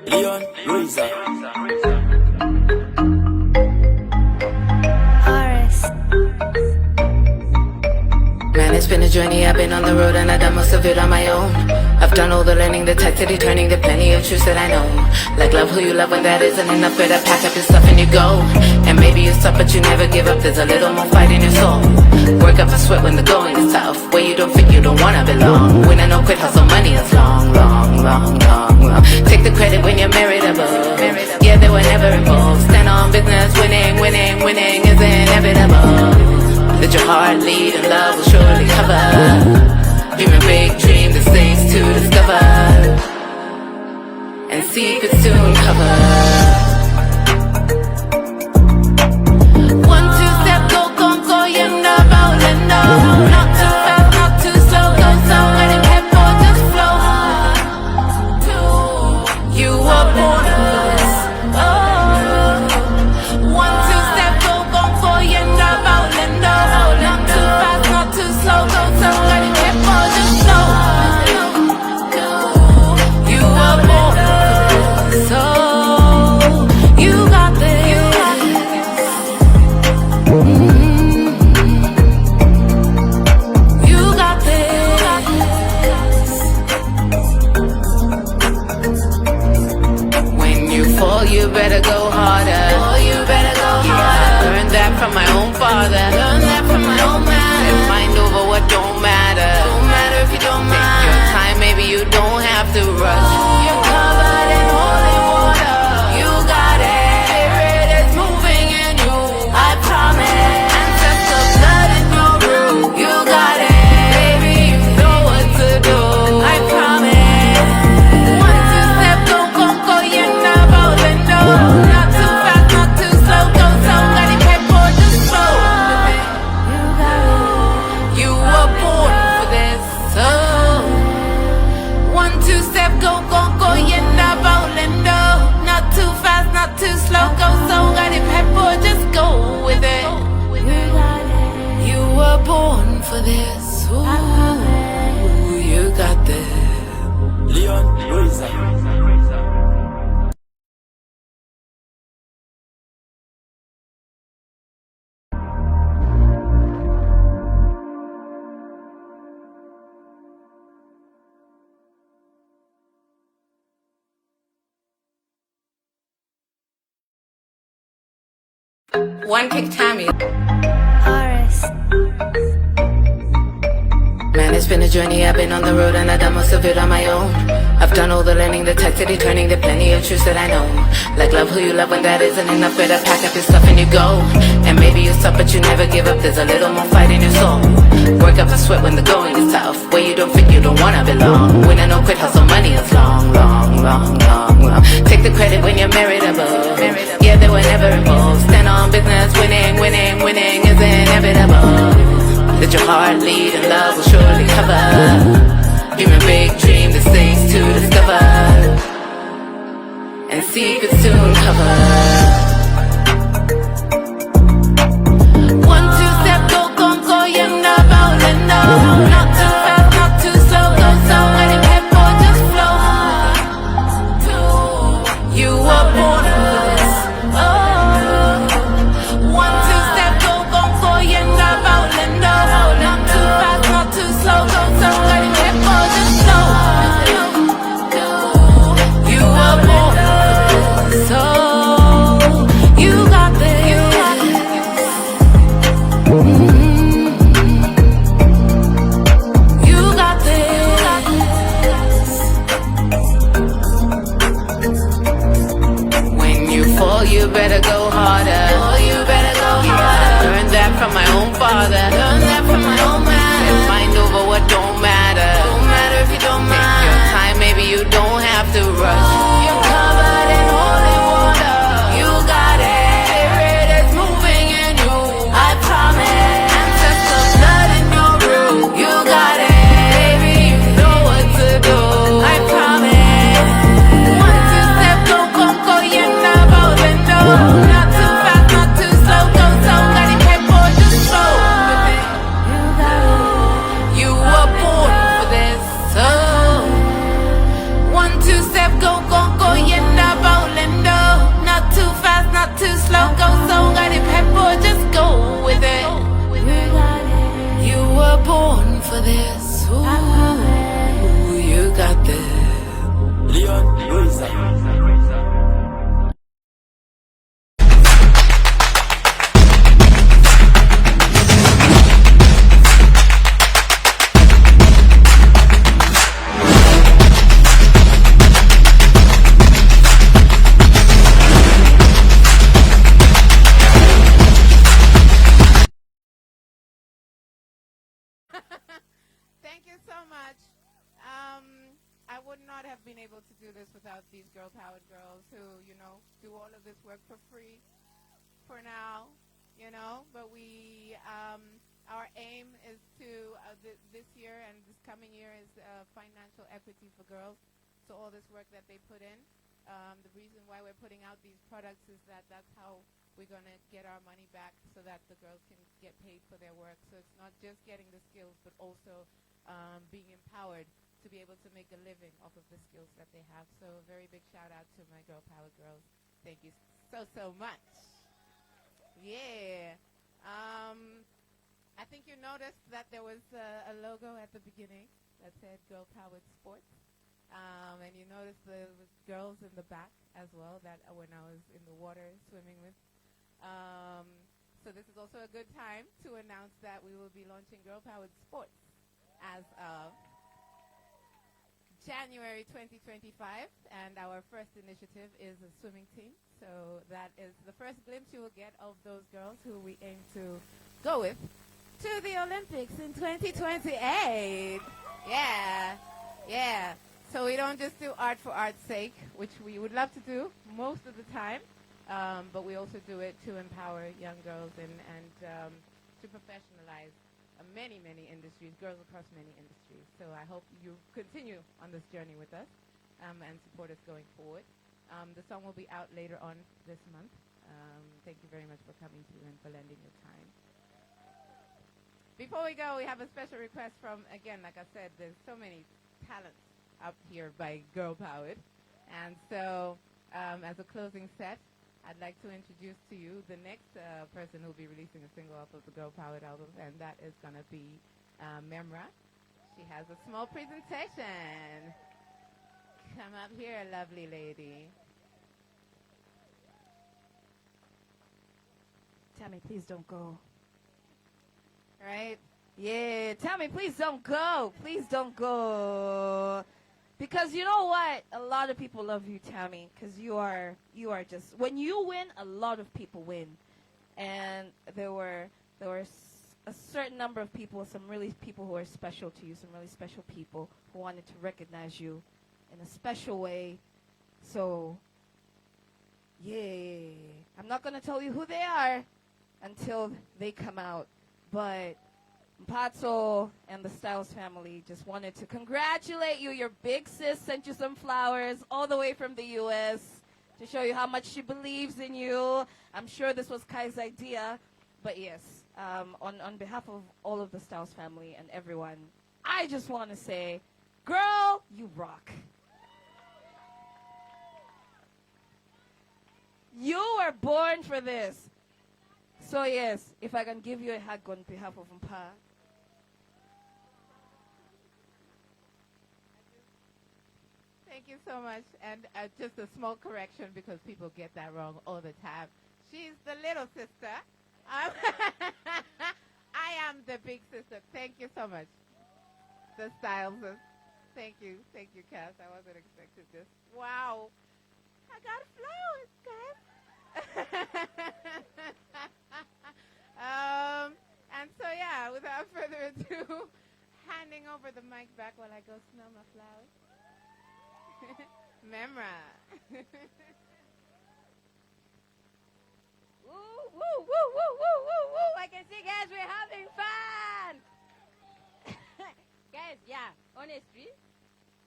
Speaker 10: Leon Louisa.
Speaker 3: Man, it's been a journey, I've been on the road and I've done most of it on my own. I've done all the learning, the toxicity turning, the plenty of truths that I know. Like love who you love when that isn't enough, better pack up your stuff and you go. And maybe you stop but you never give up, there's a little more fight in your soul. Work up the sweat when the going is tough, where you don't think you don't wanna belong. Winning no quit hustle, money is long, long, long, long, long. Take the credit when you're married above. Yeah, they were never involved. Stand on business, winning, winning, winning is inevitable. Let your heart lead and love will surely cover. Dream a big dream, there's things to discover. And secrets to uncover. 1, 2 step, go, go, go, you know about it, no. Not too fast, not too slow, go slow, let it head for just flow. 2, you were born of this. Oh, 1, 2 step, go, go, go, you know about it, no. Not too fast, not too slow, go slow, let it head for just flow. You were born of this. So you got this. You got this. When you fall, you better go harder. Oh, you better go harder. Learn that from my own father. Learn that from my own man. And mind over what don't matter. Don't matter if you don't mind. Take your time, maybe you don't have to rush. You're covered in holy water. You got it. Spirit is moving in you. I promise. Ancestor blood in your room. You got it. Baby, you know what to do. I promise. 1, 2 step, go, go, go. You're not rolling, no. Not too fast, not too slow. Go slow, got it paid for just slow. You got it. You were born for this. So 1, 2 step, go, go, go. You're not rolling, no. Not too fast, not too slow. Go slow, got it paid for just go with it. You were born for this. Ooh, you got this.
Speaker 10: Leon Louisa.
Speaker 3: One Kick Tammy. Man, it's been a journey, I've been on the road and I've done most of it on my own. I've done all the learning, the toxicity turning, the plenty of truths that I know. Like love who you love when that isn't enough, better pack up your stuff and you go. And maybe you stop but you never give up, there's a little more fight in your soul. Work up the sweat when the going is tough, where you don't think you don't wanna belong. Winning no quit hustle, money is long, long, long, long, long. Take the credit when you're married above. Yeah, they were never involved. Stand on business, winning, winning, winning is inevitable. Let your heart lead and love will surely cover. Dream a big dream, there's things to discover. And secrets to uncover. 1, 2 step, go, go, go, you're not rolling, no. Not too fast, not too slow, go slow, let it head for just flow. 2, you were born of this. Oh, 1, 2 step, go, go, go, you're not rolling, no. Not too fast, not too slow, go slow, let it head for just flow. You were born of this. So I would not have been able to do this without these Grl Pwrd girls who, you know, do all of this work for free for now, you know. But we, our aim is to, this year and this coming year is financial equity for girls. So all this work that they put in, the reason why we're putting out these products is that that's how we're going to get our money back so that the girls can get paid for their work. So it's not just getting the skills, but also being empowered to be able to make a living off of the skills that they have. So a very big shout out to my Grl Pwrd girls. Thank you so much. Yeah. I think you noticed that there was a logo at the beginning that said Grl Pwrd Sports. And you noticed there was girls in the back as well that when I was in the water swimming with. So this is also a good time to announce that we will be launching Grl Pwrd Sports as of January 2025, and our first initiative is a swimming team. So that is the first glimpse you will get of those girls who we aim to go with to the Olympics in 2028. Yeah. So we don't just do art for art's sake, which we would love to do most of the time, but we also do it to empower young girls and to professionalize many industries, girls across many industries. So I hope you continue on this journey with us and support us going forward. The song will be out later on this month. Thank you very much for coming through and for lending your time. Before we go, we have a special request from, again, like I said, there's so many talents up here by Grl Pwrd. And so as a closing set, I'd like to introduce to you the next person who will be releasing a single off of the Grl Pwrd album, and that is going to be Memra. She has a small presentation. Come up here, lovely lady.
Speaker 4: Tammy, please don't go.
Speaker 3: Right?
Speaker 4: Yeah, Tammy, please don't go. Please don't go. Because you know what? A lot of people love you, Tammy, because you are just, when you win, a lot of people win. And there were a certain number of people, some really people who are special to you, some really special people who wanted to recognize you in a special way. So, yeah, I'm not going to tell you who they are until they come out. But Mphatso and the Styles family just wanted to congratulate you. Your big sis sent you some flowers all the way from the U.S. to show you how much she believes in you. I'm sure this was Kai's idea. But yes, on behalf of all of the Styles family and everyone, I just want to say, girl, you rock. You were born for this. So yes, if I can give you a hug on behalf of Mpa.
Speaker 3: Thank you so much. And just a small correction because people get that wrong all the time. She's the little sister. I am the big sister. Thank you so much. The Styles. Thank you, Cass. I wasn't expecting this. Wow. I got flowers, guys. And so, yeah, without further ado, handing over the mic back while I go smell my flowers. Memra.
Speaker 1: Woo, woo, woo, woo, woo, woo, woo. I can see, guys, we're having fun. Guys, yeah, honestly,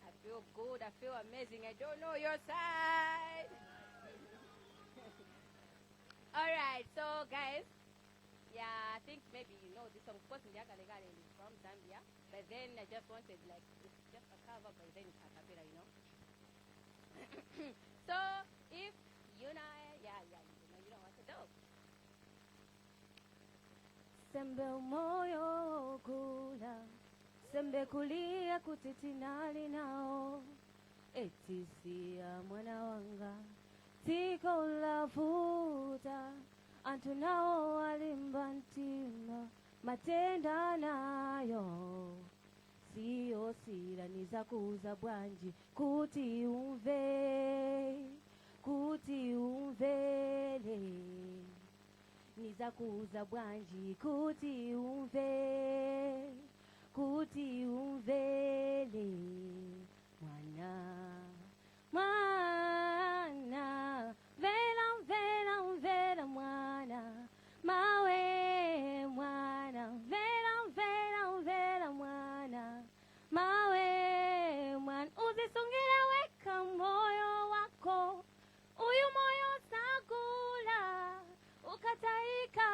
Speaker 1: I feel good. I feel amazing. I don't know your side. All right, so, guys, yeah, I think maybe you know this song. Of course, Nyokase is from Zambia, but then I just wanted, like, it's just a cover, but then it's a cappella, you know. So, if you know, you know what to do.
Speaker 11: Sembe umoyo kula, sembe kulia kutitinali nao, etisia mwana wanga, tiko lafuta, antu nao walimba ntima, matenda nayo. Sio sila niza kuza bwanji, kuti umvele. Niza kuza bwanji, kuti umvele. Mwana uzisungile weka moyo wako, uyu moyo sagula, ukataika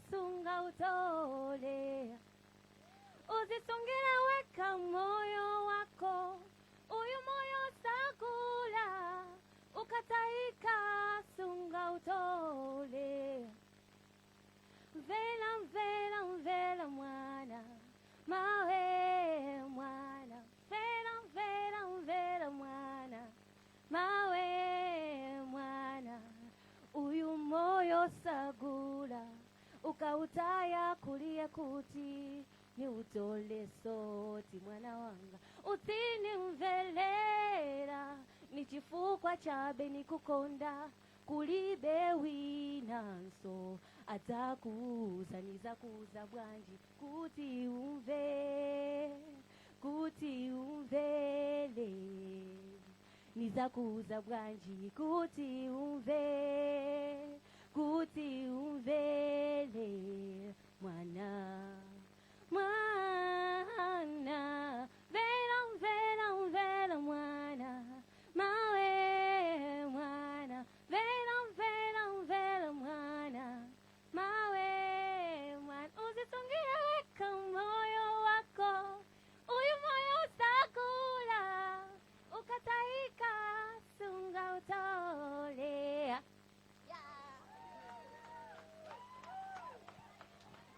Speaker 11: sunga utole. Uzisungile weka moyo wako, uyu moyo sagula, ukataika sunga utole. Mvela mvela mvela mwana, mawe mwana. Mvela mvela mvela mwana, mawe mwana. Uyu moyo sagula, ukautaya kulia kuti ni utole soti mwana wanga. Utini mvelera ni chifukwa chabe ni kukonda, kulibe winanso atakuza nizakuza bwanji kuti umvele nizakuza bwanji kuti umvele mwana vela mwana mawe mwana vela mwana mawe mwana. Uzisungile weka moyo wako, uyu moyo sagula, ukataika sunga utole.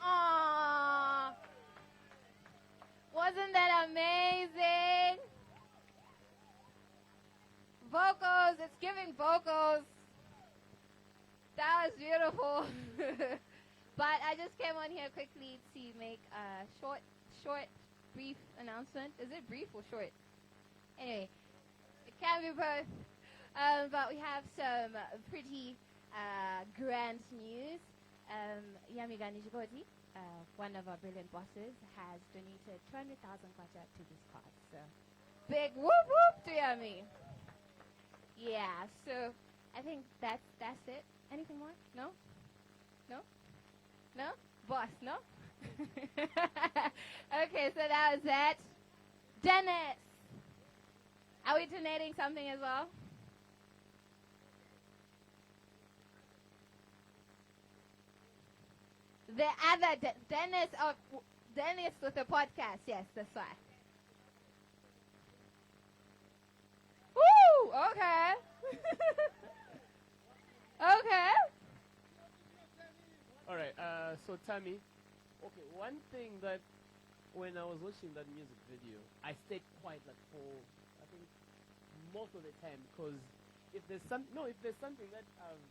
Speaker 1: Aww. Wasn't that amazing? Vocals, it's giving vocals. That was beautiful. But I just came on here quickly to make a short, brief announcement. Is it brief or short? Anyway, it can be both. But we have some pretty grand news. Yamigani Jigoti, one of our brilliant bosses, has donated 200,000 kwacha to this cause. So, big whoop whoop to Yami. Yeah, so I think that's it. Anything more? No? No? No? Boss, no? Okay, so that was that. Dennis! Are we donating something as well? The other Dennis with the podcast. Yes, that's why. Woo! Okay. Okay.
Speaker 12: All right. So Tammy, okay. One thing that when I was watching that music video, I stayed quiet like for I think most of the time because if there's something that I've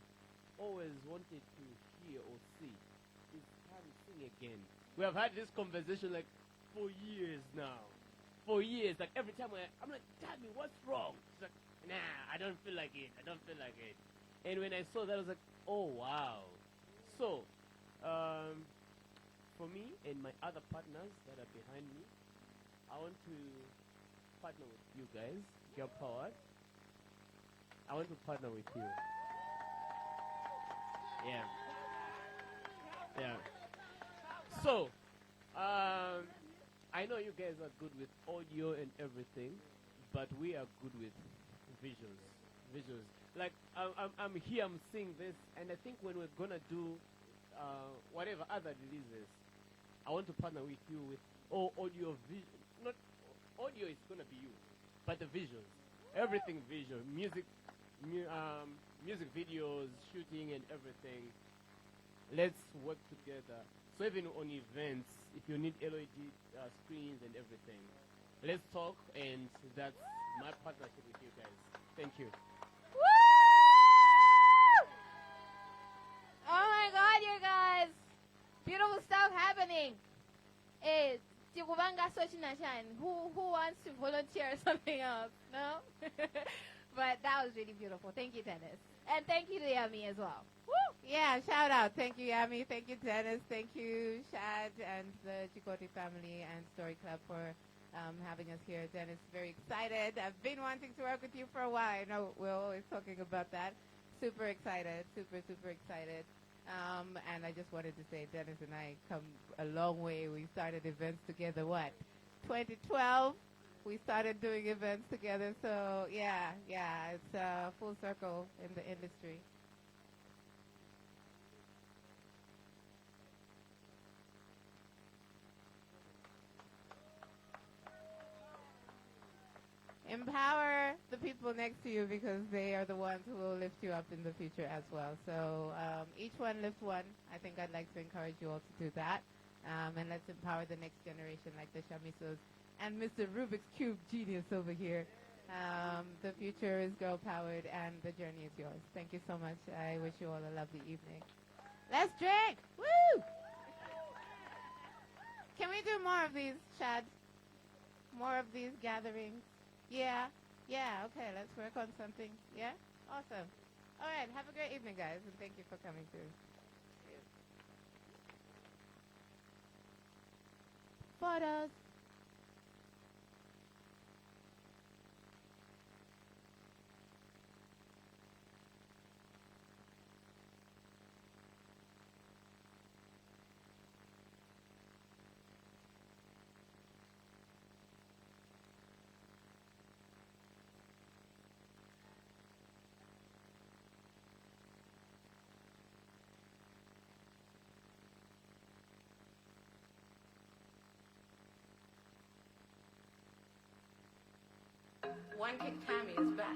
Speaker 12: always wanted to hear or see, is Tammy sing again. We have had this conversation like for years now. For years, like every time I'm like, Tammy, what's wrong? She's like, nah, I don't feel like it. And when I saw that, I was like, oh wow. So, for me and my other partners that are behind me, I want to partner with you guys, Grl Pwrd. I want to partner with you. Yeah. So, I know you guys are good with audio and everything, but we are good with visuals. Like I'm here, I'm seeing this, and I think when we're gonna do whatever other releases, I want to partner with you with all audio vision. Not audio is gonna be you, but the visuals, everything visual, music videos, shooting and everything. Let's work together. So even on events, if you need LED screens and everything, let's talk, and that's my partnership with you guys. Thank you.
Speaker 1: Woo! Oh my God, you guys! Beautiful stuff happening. Hey, Blk Sonshine. Who wants to volunteer or something else? No? But that was really beautiful. Thank you, Dennis. And thank you to Yami as well.
Speaker 3: Woo! Yeah, shout out. Thank you, Yami. Thank you, Dennis. Thank you, Shad and the Chikoti family and Story Club for having us here. Dennis, very excited. I've been wanting to work with you for a while. I know we're always talking about that. Super excited. Super, super excited. And I just wanted to say Dennis and I come a long way. We started events together, 2012? we started doing events together. So yeah, it's full circle in the industry. Empower the people next to you because they are the ones who will lift you up in the future as well. So each one lift one. I think I'd like to encourage you all to do that. And let's empower the next generation like the Shamisos and Mr. Rubik's Cube genius over here. The future is girl powered and the journey is yours. Thank you so much. I wish you all a lovely evening. Let's drink! Woo! Can we do more of these, Chad? More of these gatherings? Yeah, okay, let's work on something. Yeah? Awesome. All right, have a great evening, guys, and thank you for coming through. Photos.
Speaker 4: One Kick Tammy is back.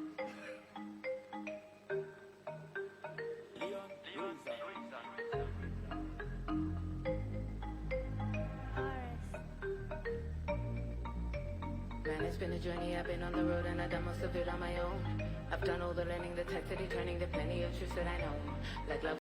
Speaker 4: Man, it's been a journey. I've been on the road and I've done most of it on my own. I've done all the learning, the tacticity, turning the plenty of truths that I know. Like love.